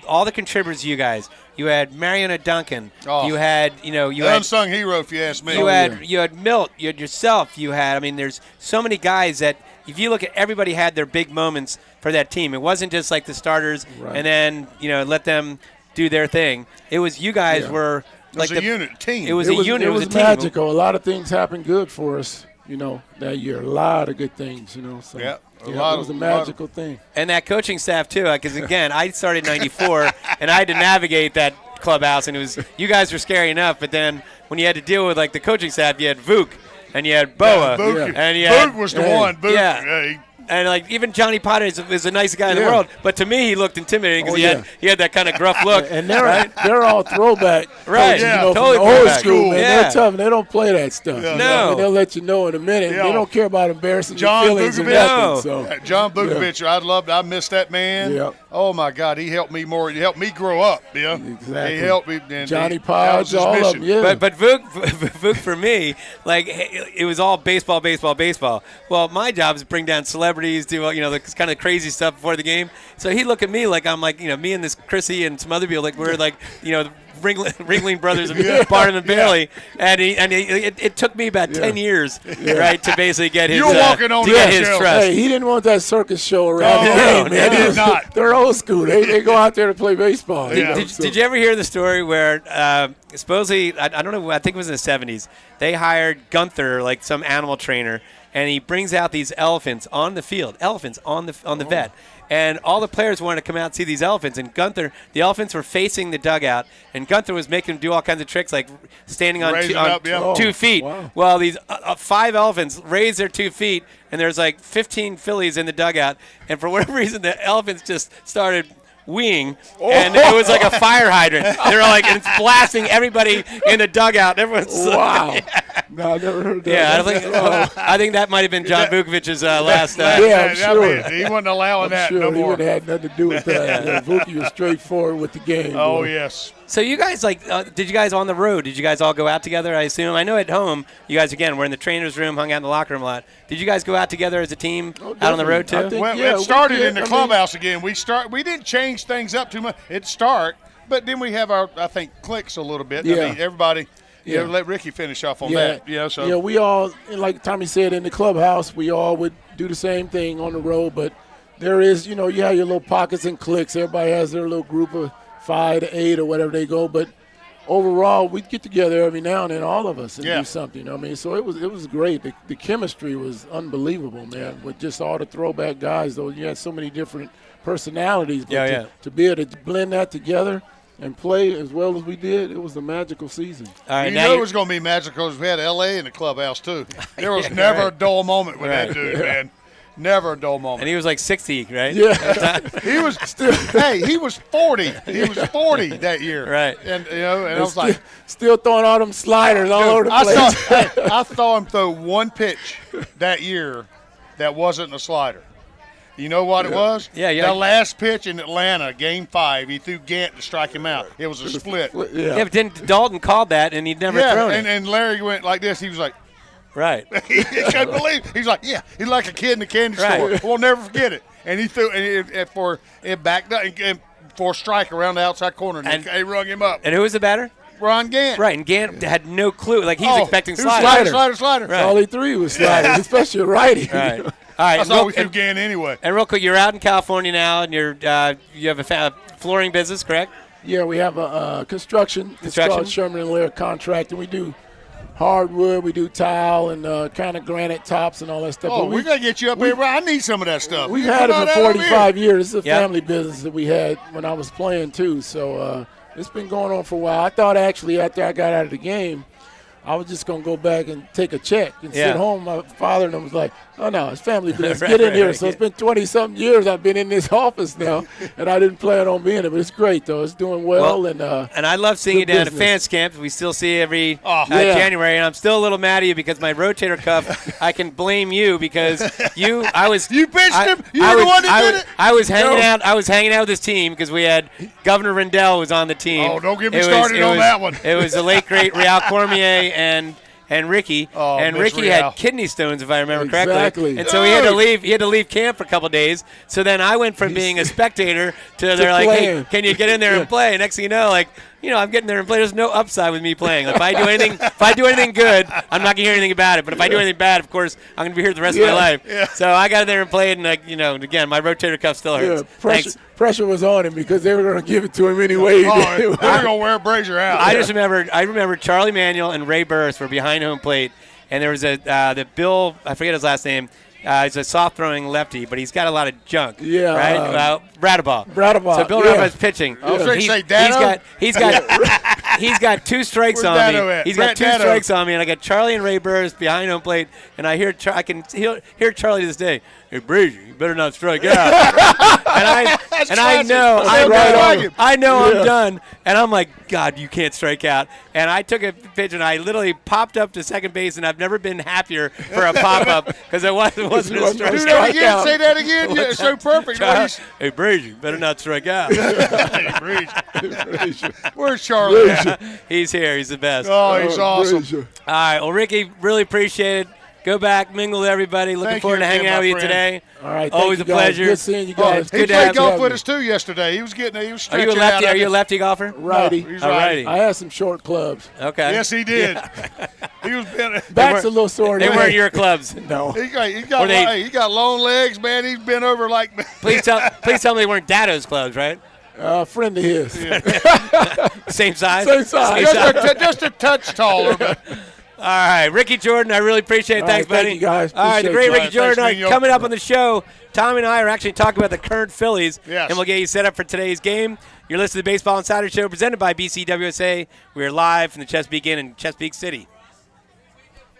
all the contributors, you guys. You had Mariana Duncan. Oh. You had unsung hero, if you ask me. You had Milt. You had yourself. There's so many guys that if you look at everybody had their big moments for that team. It wasn't just like the starters and then let them do their thing. It was you guys were. It was a unit, team. It was a unit. It was magical. A lot of things happened good for us, that year. A lot of good things, So, it was a magical thing. And that coaching staff, too, because, again, I started in 94, and I had to navigate that clubhouse, and you guys were scary enough, but then when you had to deal with, the coaching staff, you had Vuk, and you had Boa. And Vuk was the one. Vuk, yeah. And even Johnny Potter is a nice guy in the world, but to me he looked intimidating because he had that kind of gruff look. And they're all throwback, right? Coaches, Totally from the old school, man. They're tough and they don't play that stuff. No, they'll let you know in a minute. They don't care about embarrassing your feelings or nothing. So. John Bukovich, I missed that man. Yep. Oh my God, he helped me more. He helped me grow up. Exactly. He helped me. Johnny Podge, all of them. Yeah. But Vuk for me, it was all baseball. Well, my job is to bring down celebrities, do the kind of crazy stuff before the game. So he looked at me like I'm me and this Chrissy and some other people we're Ringling Brothers and Barnum and Bailey, and it took me about 10 years, right, to basically get his. You're walking on his trust. Hey, he didn't want that circus show around the game, man. He did not. They're old school. They go out there to play baseball. Did you ever hear the story where supposedly I don't know, I think it was in the 70s, they hired Gunther, some animal trainer, and he brings out these elephants on the field, on the vet. And all the players wanted to come out and see these elephants. And the elephants were facing the dugout, and Gunther was making them do all kinds of tricks, like standing on 2 feet. Wow. Well, these 5 elephants raised their 2 feet, and there's 15 Phillies in the dugout. And for whatever reason, the elephants just started weeing, and it was like a fire hydrant. They were and it's blasting everybody in the dugout. Everyone's wow. No, I never heard that. Yeah, I think that might have been John Vukovich's last. I'm sure. He wasn't allowing that no more. He wouldn't have had nothing to do with that. Vuki was straightforward with the game. Oh, yes. So you guys, did you guys on the road, did you guys all go out together, I assume? I know at home, you guys, again, were in the trainer's room, hung out in the locker room a lot. Did you guys go out together as a team out on the road, too? It started in the clubhouse again. We didn't change things up too much. But then we have our, I think, cliques a little bit. Yeah. Everybody, let Ricky finish off on that. We all, like Tommy said, in the clubhouse, we all would do the same thing on the road. But there is, you have your little pockets and cliques. Everybody has their little group of 5 to 8 or whatever they go. But overall, we'd get together every now and then, all of us, and do something. So it was great. The chemistry was unbelievable, man, with just all the throwback guys. Though you had so many different personalities. But to be able to blend that together and play as well as we did, it was a magical season. All right, it was going to be magical because we had L.A. in the clubhouse, too. There was never a dull moment with that dude, man. Never a dull moment. And he was 60, right? Yeah. He was still. Hey, he was 40. He was 40 that year. Right. And I was still throwing all them sliders all over the place. I saw him throw one pitch that year that wasn't a slider. You know what it was? Yeah. The last pitch in Atlanta, Game 5, he threw Gant to strike him out. It was a split. Yeah, but then Dalton called that, and he'd never thrown it. And Larry went like this. He was like, Right. He couldn't believe it. He's like, yeah. He's like a kid in the candy store. We'll never forget it. And he threw it backed up and for a strike around the outside corner, and they rung him up. And who was the batter? Ron Gant. Right, and Gant had no clue. Like, he's expecting slider. Right. All he threw was sliders, especially righty. Right. All right. That's all we threw Gant anyway. And real quick, you're out in California now, and you have a flooring business, correct? Yeah, we have a construction. It's called Sherman & Lair Contract, and we do hardwood, we do tile, and kind of granite tops and all that stuff. Oh, we got to get you up here. I need some of that stuff. We've had it for 45 years. It's a family business that we had when I was playing, too. So it's been going on for a while. I thought, actually, after I got out of the game, I was just going to go back and take a check and sit home. My father and I was like, oh, no, it's family business. Get in here. So it's been 20-something years I've been in this office now, and I didn't plan on being it. But it's great, though. It's doing well. And I love seeing you down at fans camp. We still see you every January. And I'm still a little mad at you because my rotator cuff, I can blame you because you pitched him? You were the one that did it? I was hanging out with his team because we had Governor Rendell was on the team. Oh, don't get me started on that one. It was the late, great Real Cormier and Ricky. Oh, and Ricky had kidney stones, if I remember correctly. Exactly. And so he had to leave. He had to leave camp for a couple of days. So then I went from being a spectator to they're like, hey, can you get in there and play? Next thing you know, I'm getting there and play. There's no upside with me playing. If I do anything good, I'm not gonna hear anything about it. But if I do anything bad, of course, I'm gonna be here the rest of my life. Yeah. So I got in there and played, and again, my rotator cuff still hurts. Yeah, pressure was on him because they were gonna give it to him anyway. They were gonna wear Brazer out. I remember Charlie Manuel and Ray Burris were behind home plate, and there was the Bill, I forget his last name. He's a soft-throwing lefty, but he's got a lot of junk. Yeah. Right? Radabah. So Bill Radabah's pitching. I was going to say Dano. He's got 2 strikes on me. He's got 2 strikes on me, and I got Charlie and Ray Burris behind home plate, and I can hear Charlie to this day. Hey, Brazer, you better not strike out. I know I'm done, and I'm like, God, you can't strike out. And I took a pitch, and I literally popped up to second base, and I've never been happier for a pop-up because it wasn't a strike out. Do that again. Say that again. Yeah, it's so perfect. Hey, Brazer, you better not strike out. Where's Charlie? He's here. He's the best. Oh, he's awesome. All right. Well, Ricky, really appreciate it. Go back, mingle with everybody. Looking forward to hanging out with you today. All right, always a pleasure. Good seeing you guys. He played golf with us too yesterday. He was stretching out. Are you a lefty golfer? Righty. No, he's righty. I had some short clubs. Okay. Yes, he did. He was back's a little sore. They weren't your clubs. No. He got long legs, man. He's bent over like. Please tell me they weren't Dado's clubs, right? Friend of his. Same size. Same size. Just a touch taller. But. All right, Ricky Jordan, I really appreciate it. Thanks, buddy. Thank you, guys. All right, the great Ricky Jordan. Thanks, coming up on the show, Tommy and I are actually talking about the current Phillies, yes. and we'll get you set up for today's game. You're listening to the Baseball Insider Show presented by BCWSA. We are live from the Chesapeake Inn in Chesapeake City.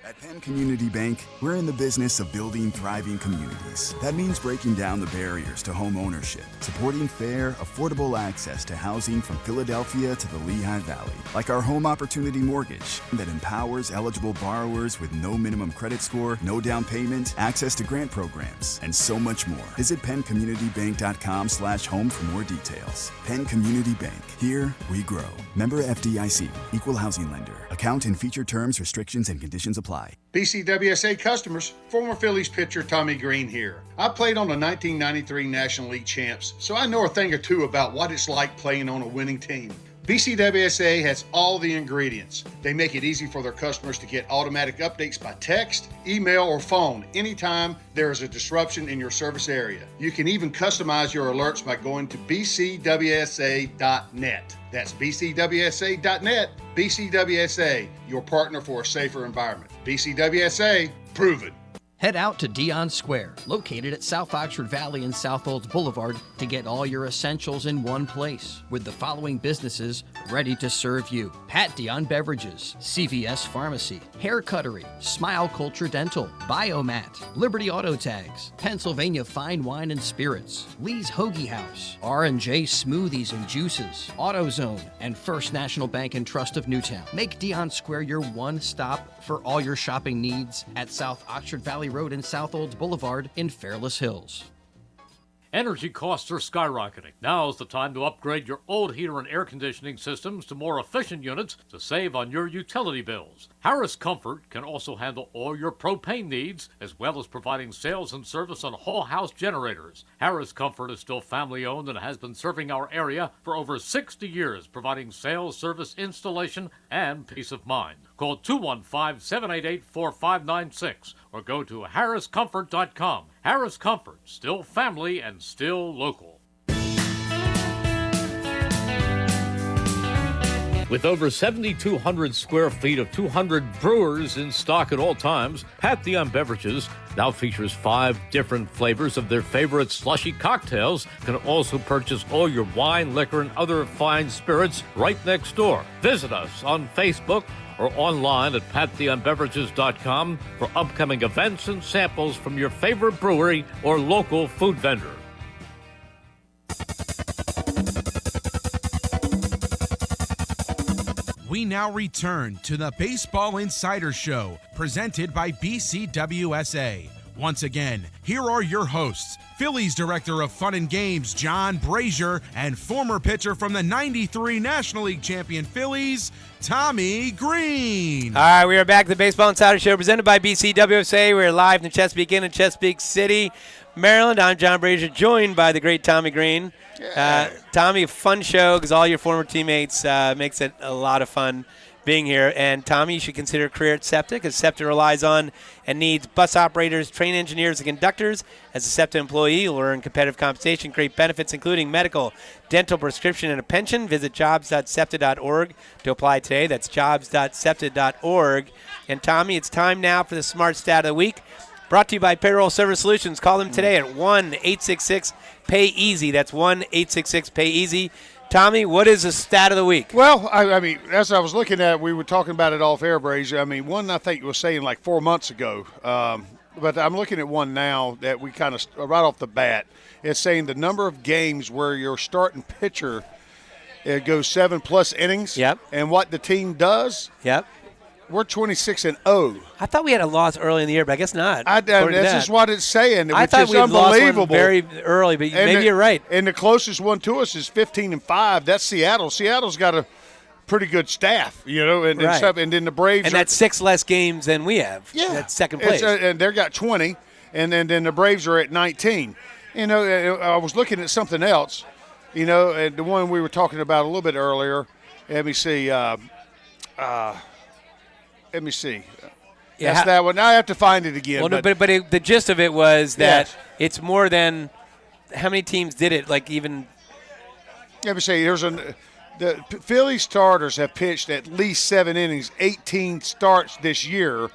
At Penn Community Bank, we're in the business of building thriving communities. That means breaking down the barriers to home ownership, supporting fair, affordable access to housing from Philadelphia to the Lehigh Valley, like our Home Opportunity Mortgage that empowers eligible borrowers with no minimum credit score, no down payment, access to grant programs, and so much more. Visit PennCommunityBank.com/home for more details. Penn Community Bank. Here we grow. Member FDIC. Equal housing lender. Account and feature terms, restrictions, and conditions apply. BCWSA customers, former Phillies pitcher Tommy Greene here. I played on the 1993 National League champs, so I know a thing or two about what it's like playing on a winning team. BCWSA has all the ingredients. They make it easy for their customers to get automatic updates by text, email, or phone anytime there is a disruption in your service area. You can even customize your alerts by going to bcwsa.net. That's bcwsa.net. BCWSA, your partner for a safer environment. BCWSA, proven. Head out to Dion Square, located at South Oxford Valley and South Olds Boulevard, to get all your essentials in one place, with the following businesses ready to serve you: Pat Dion Beverages, CVS Pharmacy, Hair Cuttery, Smile Culture Dental, Biomat, Liberty Auto Tags, Pennsylvania Fine Wine and Spirits, Lee's Hoagie House, R&J Smoothies and Juices, AutoZone, and First National Bank and Trust of Newtown. Make Dion Square your one stop for all your shopping needs at South Oxford Valley Road and South Olds Boulevard in Fairless Hills. Energy costs are skyrocketing. Now's the time to upgrade your old heater and air conditioning systems to more efficient units to save on your utility bills. Harris Comfort can also handle all your propane needs, as well as providing sales and service on whole house generators. Harris Comfort is still family owned and has been serving our area for over 60 years, providing sales, service, installation, and peace of mind. Call 215-788-4596 or go to harriscomfort.com. Harris Comfort, still family and still local. With over 7,200 square feet of 200 brewers in stock at all times, Pat Dion Beverages now features 5 different flavors of their favorite slushy cocktails. You can also purchase all your wine, liquor, and other fine spirits right next door. Visit us on Facebook or online at patdionbeverages.com for upcoming events and samples from your favorite brewery or local food vendor. We now return to the Baseball Insider Show, presented by BCWSA. Once again, here are your hosts, Phillies Director of Fun and Games, John Brazer, and former pitcher from the 93 National League champion Phillies, Tommy Greene. All right, we are back to the Baseball Insider Show, presented by BCWSA. We're live in Chesapeake Inn in Chesapeake City, Maryland. I'm John Brazer, joined by the great Tommy Greene. Tommy, a fun show because all your former teammates makes it a lot of fun being here. And Tommy, you should consider a career at Septa because Septa relies on and needs bus operators, train engineers, and conductors. As a Septa employee, you'll earn competitive compensation, great benefits, including medical, dental, prescription, and a pension. Visit jobs.septa.org to apply today. That's jobs.septa.org. And Tommy, it's time now for the Smart Stat of the Week. Brought to you by Payroll Service Solutions. Call them today at 1-866-PAY-EASY. That's 1-866-PAY-EASY. Tommy, what is the stat of the week? Well, I mean, as I was looking at it, we were talking about it off air, Brazer. I mean, one I think was saying like 4 months ago, but I'm looking at one now that we kind of, right off the bat, it's saying the number of games where your starting pitcher goes 7+ innings. Yep. And what the team does. Yep. We're 26-0. I thought we had a loss early in the year, but I guess not. That's just what it's saying. I thought we had unbelievable. Lost one very early, but maybe you're right. And the closest one to us is 15-5. That's Seattle. Seattle's got a pretty good staff, you know, and stuff. And then the Braves. And that's 6 less games than we have. Yeah, that's second place. And they've got 20, and then the Braves are at 19. You know, I was looking at something else. You know, and the one we were talking about a little bit earlier. Let me see. Let me see. That's that one. I have to find it again. Well, but the gist of it was that it's more than how many teams did it. Like even. Let me see. The Philly starters have pitched at least 7 innings, 18 starts this year.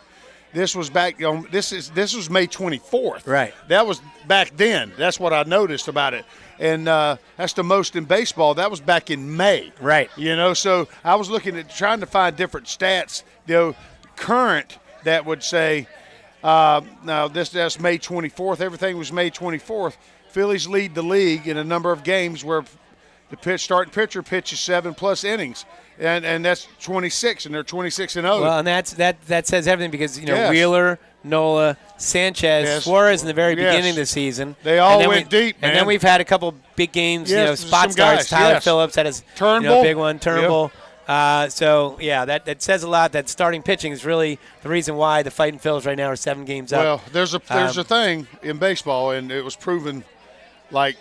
This was back on. This was May 24th. Right. That was back then. That's what I noticed about it. And that's the most in baseball. That was back in May. Right. You know, so I was looking at trying to find different stats, you know, current that would say, now that's May 24th. Everything was May 24th. Phillies lead the league in a number of games where the starting pitcher pitches 7+ innings. And that's 26, and they're 26-0. Well, and that says everything because, you know, Wheeler, Nola, Sanchez, Suarez in the very beginning of the season. They all went deep, man. And then we've had a couple big games, you know, spot starts. Tyler Phillips had his big one, Turnbull. Yep. So, that says a lot that starting pitching is really the reason why the Fighting Phils right now are 7 games up. Well, there's a thing in baseball, and it was proven like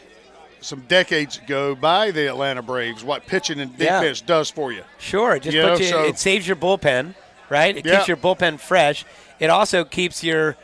some decades ago by the Atlanta Braves what pitching and defense does for you. Sure. It just it saves your bullpen, right? It keeps your bullpen fresh. It also keeps your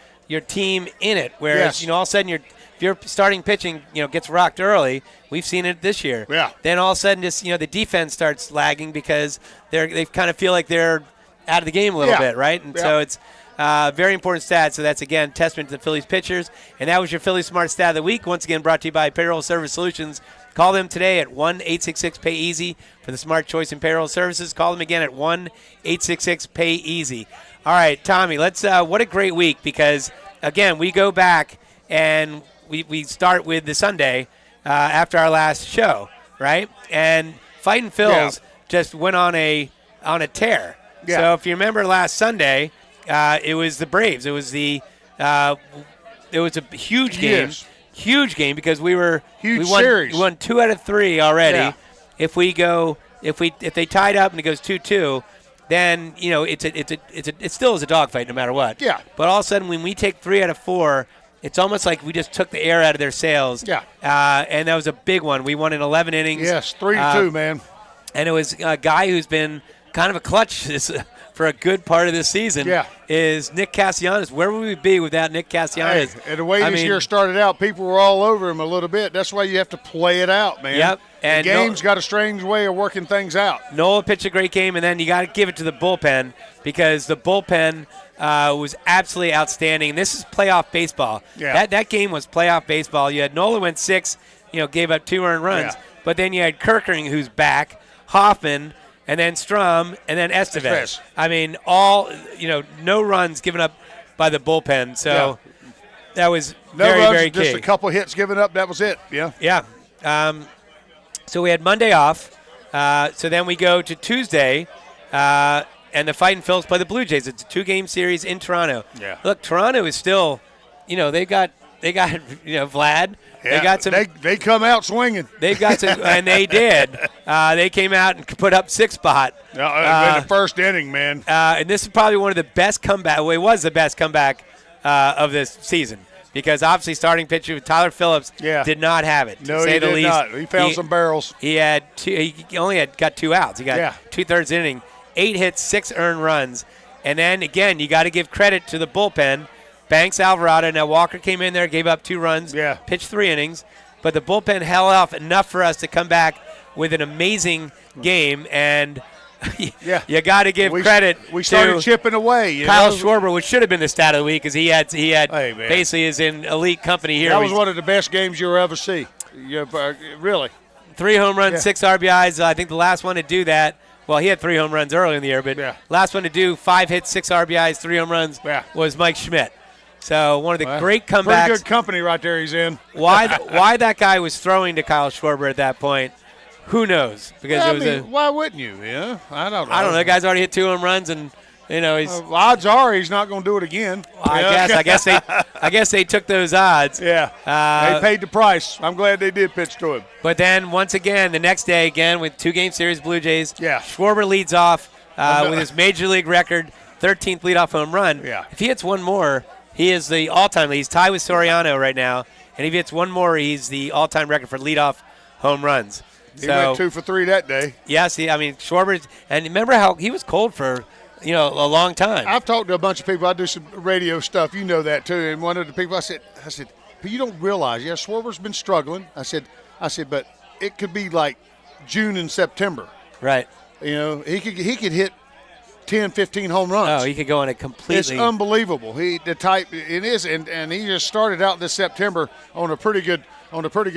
team in it, whereas, you know, all of a sudden if your starting pitching, you know, gets rocked early, we've seen it this year. Yeah. Then all of a sudden, just, you know, the defense starts lagging because they kind of feel like they're out of the game a little bit, right? And so it's very important stat. So that's, again, testament to the Phillies pitchers. And that was your Philly Smart Stat of the Week, once again brought to you by Payroll Service Solutions. Call them today at 1-866-PAY-EASY for the smart choice in payroll services. Call them again at 1-866-PAY-EASY. All right, Tommy, let's what a great week because, again, we go back and we start with the Sunday after our last show, right? And Fighting Phils just went on a tear. Yeah. So if you remember last Sunday, it was the Braves. It was a huge game. huge game because we won series. We won 2 out of 3 already. Yeah. If they tied up and it goes 2-2, then it still is a dogfight no matter what. Yeah. But all of a sudden when we take 3 out of 4, it's almost like we just took the air out of their sails. Yeah. And that was a big one. We won in 11 innings. Yes, 3-2, man. And it was a guy who's been kind of a clutch for a good part of this season. Yeah. Is Nick Castellanos. Where would we be without Nick Castellanos? Hey, and the way this year started out, people were all over him a little bit. That's why you have to play it out, man. Yep. And the game's got a strange way of working things out. Nola pitched a great game, and then you got to give it to the bullpen because the bullpen was absolutely outstanding. This is playoff baseball. Yeah. That game was playoff baseball. You had Nola went 6, gave up 2 earned runs. Yeah. But then you had Kirkering, who's back, Hoffman, and then Strum, and then Estevez. I mean, no runs given up by the bullpen. So that was very key. Just a couple hits given up. That was it. Yeah. Yeah. So we had Monday off. So then we go to Tuesday, and the Fighting Phillies play the Blue Jays. It's a 2-game series in Toronto. Yeah. Look, Toronto is still, they got Vlad. Yeah, they got some. They come out swinging. They've got some, and they did. They came out and put up 6 spot in the first inning, man. And this is probably one of the best comeback. Well, it was the best comeback of this season because obviously starting pitcher Tyler Phillips did not have it. No, he did not. He found some barrels. He had he only got 2 outs. He got 2/3 inning, 8 hits, 6 earned runs, and then again you got to give credit to the bullpen. Banks, Alvarado. Now Walker came in there, gave up 2 runs, pitched 3 innings, but the bullpen held off enough for us to come back with an amazing game. And you got to give credit. We started to chipping away. Kyle Schwarber, which should have been the stat of the week, because he had basically is in elite company here. That was one of the best games you'll ever see. Really. 3 home runs, 6 RBIs. I think the last one to do that. Well, he had 3 home runs early in the year, but last one to do 5 hits, 6 RBIs, 3 home runs was Mike Schmidt. So one of the great comebacks. Pretty good company right there he's in. Why that guy was throwing to Kyle Schwarber at that point, who knows? Because why wouldn't you? Yeah, I don't know. I don't know. The guy's already hit 2 home runs, and he's. Odds are he's not going to do it again. I guess they took those odds. Yeah, they paid the price. I'm glad they did pitch to him. But then once again, the next day again with 2-game series Blue Jays. Yeah, Schwarber leads off with his major league record, 13th leadoff home run. Yeah, if he hits one more. He is the all-time lead. He's tied with Soriano right now. And if he hits one more, he's the all-time record for leadoff home runs. He went 2 for 3 that day. Yes, Schwarber. And remember how he was cold for, a long time. I've talked to a bunch of people. I do some radio stuff. You know that, too. And one of the people, I said, but you don't realize, Schwarber's been struggling. I said, but it could be like June and September. Right. He could hit 10, 15 home runs. Oh, he could go on a completely. It's unbelievable. It is, and he just started out this September on a pretty good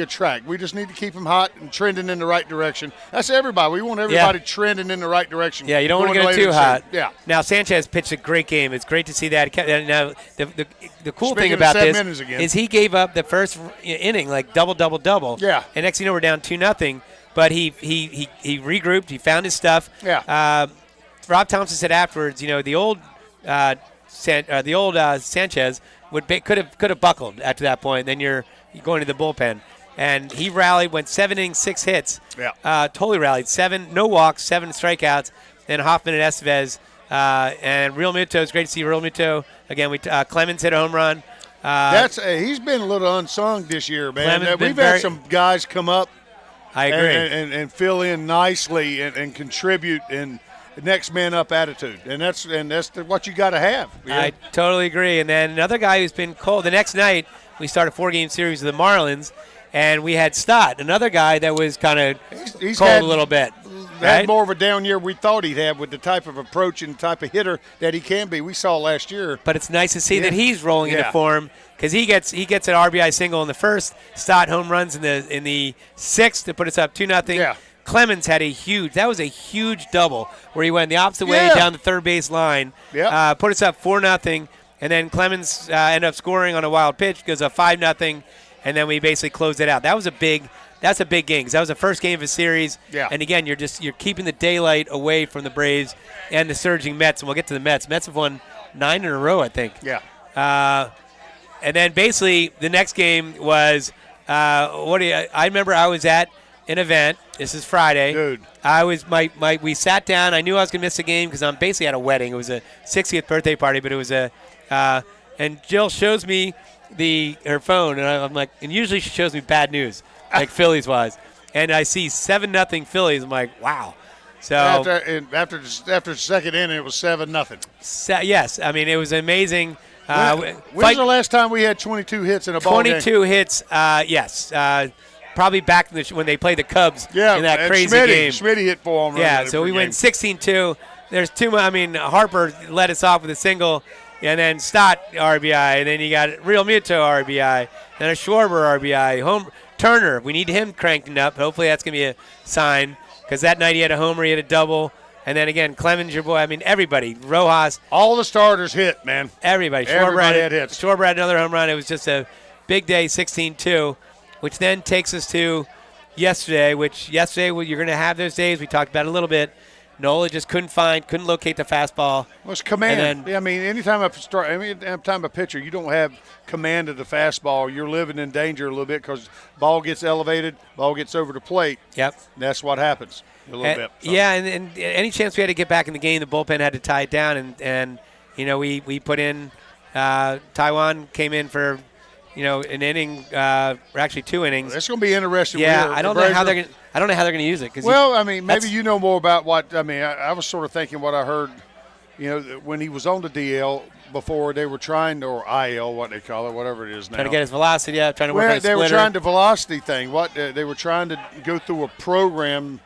track. We just need to keep him hot and trending in the right direction. That's everybody. We want everybody trending in the right direction. Yeah, you don't want to get it too hot. Yeah. Now Sanchez pitched a great game. It's great to see that. Now the cool thing about this is he gave up the first inning like double. Yeah. And next thing you know we're down 2-0. But he regrouped. He found his stuff. Yeah. Rob Thompson said afterwards, the old Sanchez could have buckled after that point. Then you're going to the bullpen, and he rallied, went 7 innings, 6 hits. Yeah, totally rallied. 7 no walks, 7 strikeouts. Then Hoffman and Estevez and Real Muto. It's great to see Real Muto again. Clemens hit a home run. He's been a little unsung this year, man. We've had some guys come up. I agree, and fill in nicely and contribute and. Next man up attitude, and that's what you got to have. Yeah? I totally agree. And then another guy who's been cold. The next night, we started a 4-game series with the Marlins, and we had Stott, another guy that was kind of cold a little bit. Had more of a down year we thought he'd have with the type of approach and type of hitter that he can be. We saw last year. But it's nice to see that he's rolling into form because he gets an RBI single in the first. Stott home runs in the 6th to put us up 2-0. Yeah. Clemens had a huge double where he went the opposite way down the third base line, put us up 4-0, and then Clemens ended up scoring on a wild pitch because of 5-0, and then we basically closed it out. That's a big game because that was the first game of a series, and again you're keeping the daylight away from the Braves and the surging Mets, and we'll get to the Mets. Mets have won 9 in a row, I think. Yeah. And then basically the next game was I remember I was at an event. This is Friday. Dude. We sat down. I knew I was going to miss the game because I'm basically at a wedding. It was a 60th birthday party, but it was and Jill shows me her phone, and I'm like, and usually she shows me bad news, like Phillies wise. And I see 7-0 Phillies. I'm like, wow. So after the second inning, it was 7-0. Yes, I mean it was amazing. When's the last time we had 22 hits in a ball game? 22 hits, yes. Probably back when they played the Cubs in that crazy game. Schmitty hit for him. Yeah, so we went 16-2. There's too much. I mean, Harper led us off with a single, and then Stott RBI, and then you got Real Muto RBI, then a Schwarber RBI. Turner, we need him cranking up. Hopefully that's going to be a sign because that night he had a homer, he had a double. And then again, Clemens, your boy. I mean, everybody. Rojas. All the starters hit, man. Everybody. Everybody had hits. Schwarber had another home run. It was just a big day, 16-2, which then takes us to yesterday, you're going to have those days. We talked about it a little bit. Nola just couldn't locate the fastball. Well, it's command. I mean, anytime a pitcher, you don't have command of the fastball, you're living in danger a little bit because ball gets elevated, ball gets over the plate. Yep. That's what happens a little bit. So. Yeah, and any chance we had to get back in the game, the bullpen had to tie it down, and we put in Taiwan came in for an inning, or actually 2 innings. That's going to be interesting. Yeah, I don't know how they're going to use it. Well, I mean, maybe you know more about what. I mean, I was sort of thinking what I heard. When he was on the DL before, they were trying to, or IL, what they call it, whatever it is now. Trying to get his velocity up, trying to work on his splitter. They were trying the velocity thing. They were trying to go through a program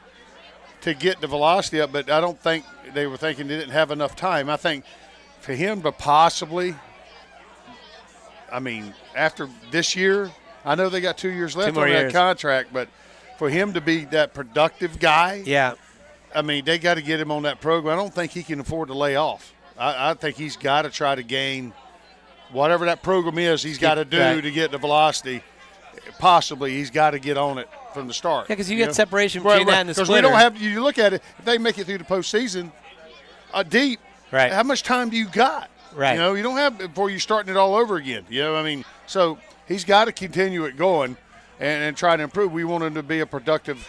to get the velocity up, but I don't think they were thinking they didn't have enough time. I think for him to possibly, I mean, after this year, I know they got 2 years left on that contract, but for him to be that productive guy, yeah, I mean, they got to get him on that program. I don't think he can afford to lay off. I think he's got to try to gain whatever that program is he's got to do to get the velocity. Possibly he's got to get on it from the start. Yeah, because you get separation between that and the splitter. Because we don't have – you look at it, if they make it through the postseason deep, right? How much time do you got? Right. You don't have before you're starting it all over again. I mean, so he's got to continue it going and try to improve. We want him to be a productive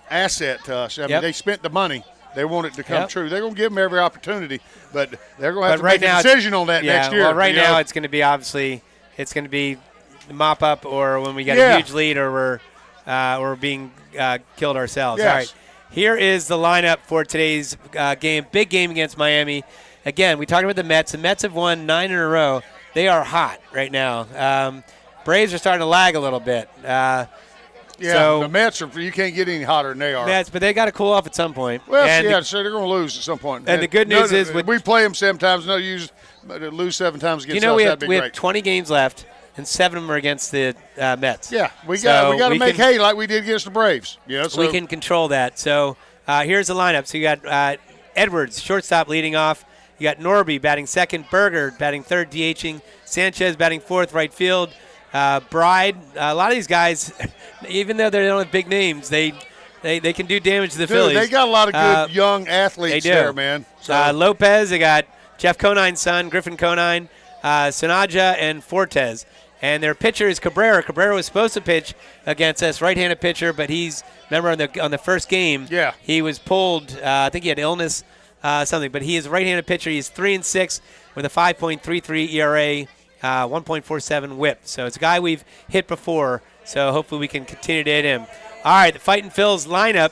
asset to us. I mean, they spent the money. They want it to come true. They're going to give him every opportunity, but they're going to have to make a decision on that next year. Well, right now it's going to be obviously it's going to be the mop up or when we get a huge lead or we're being killed ourselves. Yes. All right, here is the lineup for today's game. Big game against Miami. Again, we talked about the Mets. The Mets have won 9 in a row. They are hot right now. Braves are starting to lag a little bit. So the Mets you can't get any hotter than they are. Mets, but they got to cool off at some point. Well, so they're going to lose at some point. And the good news is we play them 7 times. No use lose 7 times against us. That'd be we great. have 20 games left, and 7 of them are against the Mets. Yeah, we got to make hay like we did against the Braves. So we can control that. So here's the lineup. So you got Edwards, shortstop, leading off. You got Norby batting second, Berger batting third, DHing, Sanchez batting fourth, right field. Bride, a lot of these guys, even though they don't have big names, they can do damage to the Phillies. They got a lot of good young athletes there, man. So. Lopez, they got Jeff Conine's son, Griffin Conine, Sanaja, and Fortes. And their pitcher is Cabrera. Cabrera was supposed to pitch against us, right-handed pitcher, but remember on the first game, he was pulled. I think he had illness, something. But he is a right-handed pitcher. He's 3-6 with a 5.33 ERA. 1.47 whip. So it's a guy we've hit before, so hopefully we can continue to hit him. All right, the Fightin' Phils lineup.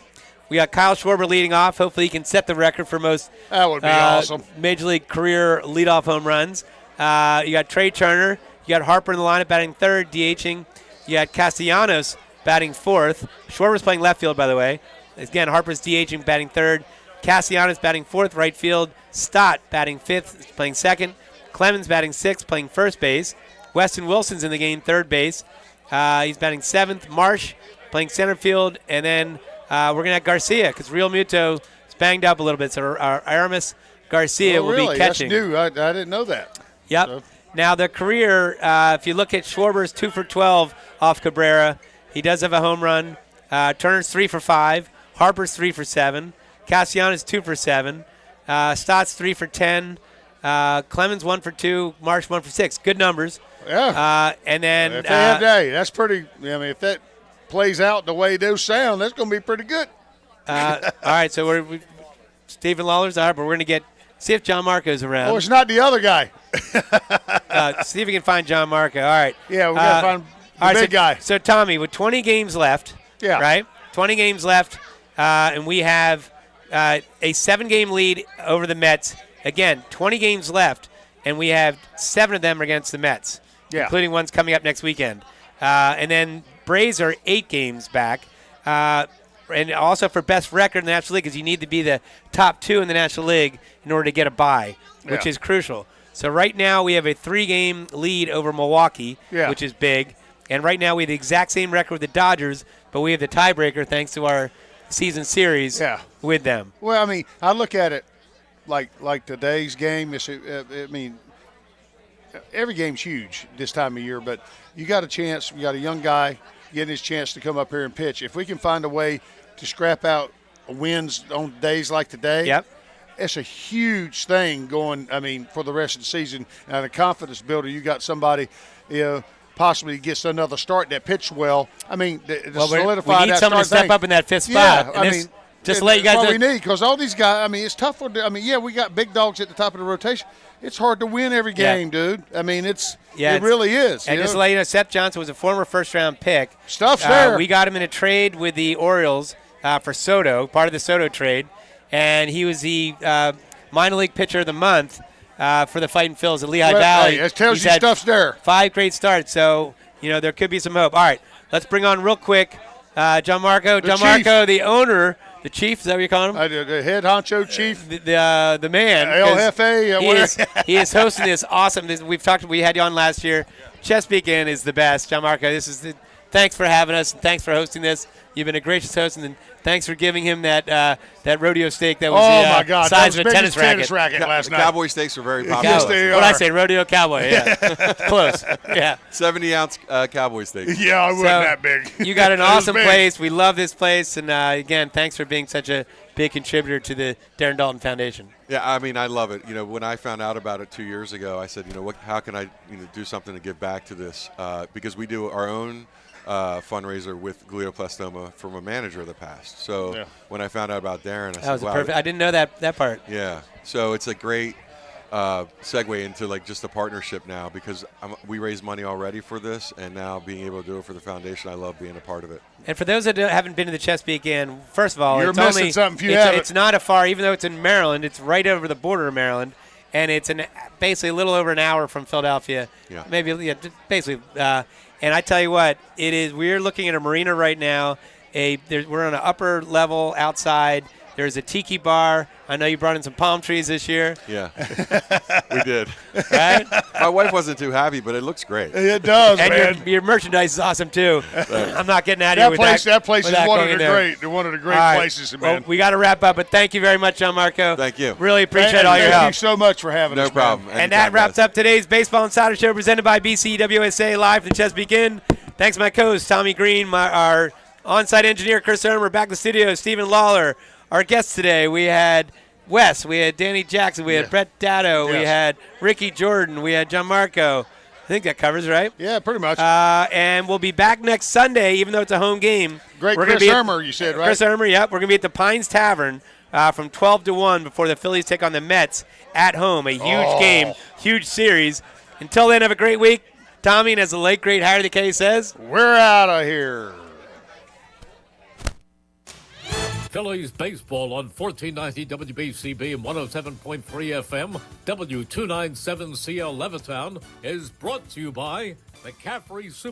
We got Kyle Schwarber leading off. Hopefully he can set the record for most that would be awesome. Major League career leadoff home runs. You got Trey Turner. You got Harper in the lineup batting third, DHing. You got Castellanos batting fourth. Schwarber's playing left field, by the way. Again, Harper's DHing, batting third. Castellanos batting fourth, right field. Stott batting fifth, playing second. Clemens batting sixth, playing first base. Weston Wilson's in the game, third base. He's batting seventh. Marsh playing center field. And then we're going to have Garcia because Real Muto is banged up a little bit. So our Aramis Garcia will be catching. That's new. I didn't know that. Yep. So. Now, the career, if you look at Schwarber's 2 for 12 off Cabrera, he does have a home run. Turner's 3 for 5. Harper's 3 for 7. Castellanos 2 for 7. Stott's 3 for 10. Clemens 1 for 2, Marsh 1 for 6. Good numbers. Yeah. And then if they have day, that's pretty. I mean, if that plays out the way those sound, that's going to be pretty good. All right, so Stephen Lawler's out, but we're going to see if John Marco's around. Oh, it's not the other guy. See if we can find John Marco. All right. Yeah, we got to find the big guy. So, Tommy, with 20 games left, right? 20 games left, and we have a 7-game lead over the Mets. Again, 20 games left, and we have 7 of them against the Mets, including ones coming up next weekend. And then Brazer 8 games back. And also for best record in the National League, because you need to be the top 2 in the National League in order to get a bye, which is crucial. So right now we have a 3-game lead over Milwaukee, which is big. And right now we have the exact same record with the Dodgers, but we have the tiebreaker thanks to our season series with them. Well, I mean, I look at it like today's game. I mean, every game's huge this time of year, but you got a chance. You got a young guy getting his chance to come up here and pitch. If we can find a way to scrap out wins on days like today, it's a huge thing going, I mean, for the rest of the season. And a confidence builder, you got somebody, possibly gets another start that pitched well. I mean, solidify we need that someone to step up in that 5th spot. Yeah, I mean, just to let you guys know. What we need, because all these guys, I mean, it's tough. We got big dogs at the top of the rotation. It's hard to win every game, dude. I mean, it really is. And just to let you know, Seth Johnson was a former first-round pick. Stuff's there. We got him in a trade with the Orioles for Soto, part of the Soto trade, and he was the minor league pitcher of the month for the Fighting Phillies at Lehigh Valley. It tells you stuff's there. 5 great starts, so there could be some hope. All right, let's bring on real quick John Marco. John Marco, the owner. The chief, is that what you call him? The head honcho chief. The man. El Jefe. He is hosting this awesome. We had you on last year. Chesapeake Inn is the best. John Marco, thanks for having us, and thanks for hosting this. You've been a gracious host, and thanks for giving him that rodeo steak that was the size of a tennis racket last night. Cowboy steaks are very popular. Yes, they are. What did I say? Rodeo cowboy. Yeah, close. Yeah, 70-ounce cowboy steak. Yeah, I wasn't that big. You got an awesome place. We love this place, and again, thanks for being such a big contributor to the Darren Dalton Foundation. Yeah, I mean, I love it. When I found out about it 2 years ago, I said, how can I do something to give back to this? Because we do our own fundraiser with glioblastoma from a manager of the past. So when I found out about Darren, I said, wow. Perfect. I didn't know that part. Yeah. So it's a great segue into just a partnership now, because we raise money already for this, and now being able to do it for the foundation, I love being a part of it. And for those that haven't been to the Chesapeake Inn, first of all, you're missing something if you haven't. It's not far, even though it's in Maryland. It's right over the border of Maryland, and it's basically a little over an hour from Philadelphia. Yeah. Maybe, basically. And I tell you what, we're looking at a marina right now. We're on an upper level outside. There's a tiki bar. I know you brought in some palm trees this year. Yeah, we did. Right? My wife wasn't too happy, but it looks great. It does, and man. Your merchandise is awesome, too. I'm not getting out of here with that. That place is one of the great places, man. Well, we got to wrap up, but thank you very much, John Marco. Thank you. Really appreciate all your help. Thank you so much for having us. No problem. And that wraps up today's Baseball Insider Show presented by BCWSA live from the Chesapeake Inn. Thanks to my co-host, Tommy Greene, our on-site engineer, Chris Ermer, back in the studio, Stephen Lawler. Our guests today, we had Wes, we had Danny Jackson, we had Brett Dado, we had Ricky Jordan, we had John Marco. I think that covers, right? Yeah, pretty much. And we'll be back next Sunday, even though it's a home game. Chris Ermer, you said, right? Chris Ermer, yep. We're going to be at the Pines Tavern from 12 to 1 before the Phillies take on the Mets at home. A huge game, huge series. Until then, have a great week. Tommy, and as the late, great Harry the K says, we're out of here. Phillies baseball on 1490 WBCB and 107.3 FM, W297CL Levittown is brought to you by the Caffrey Super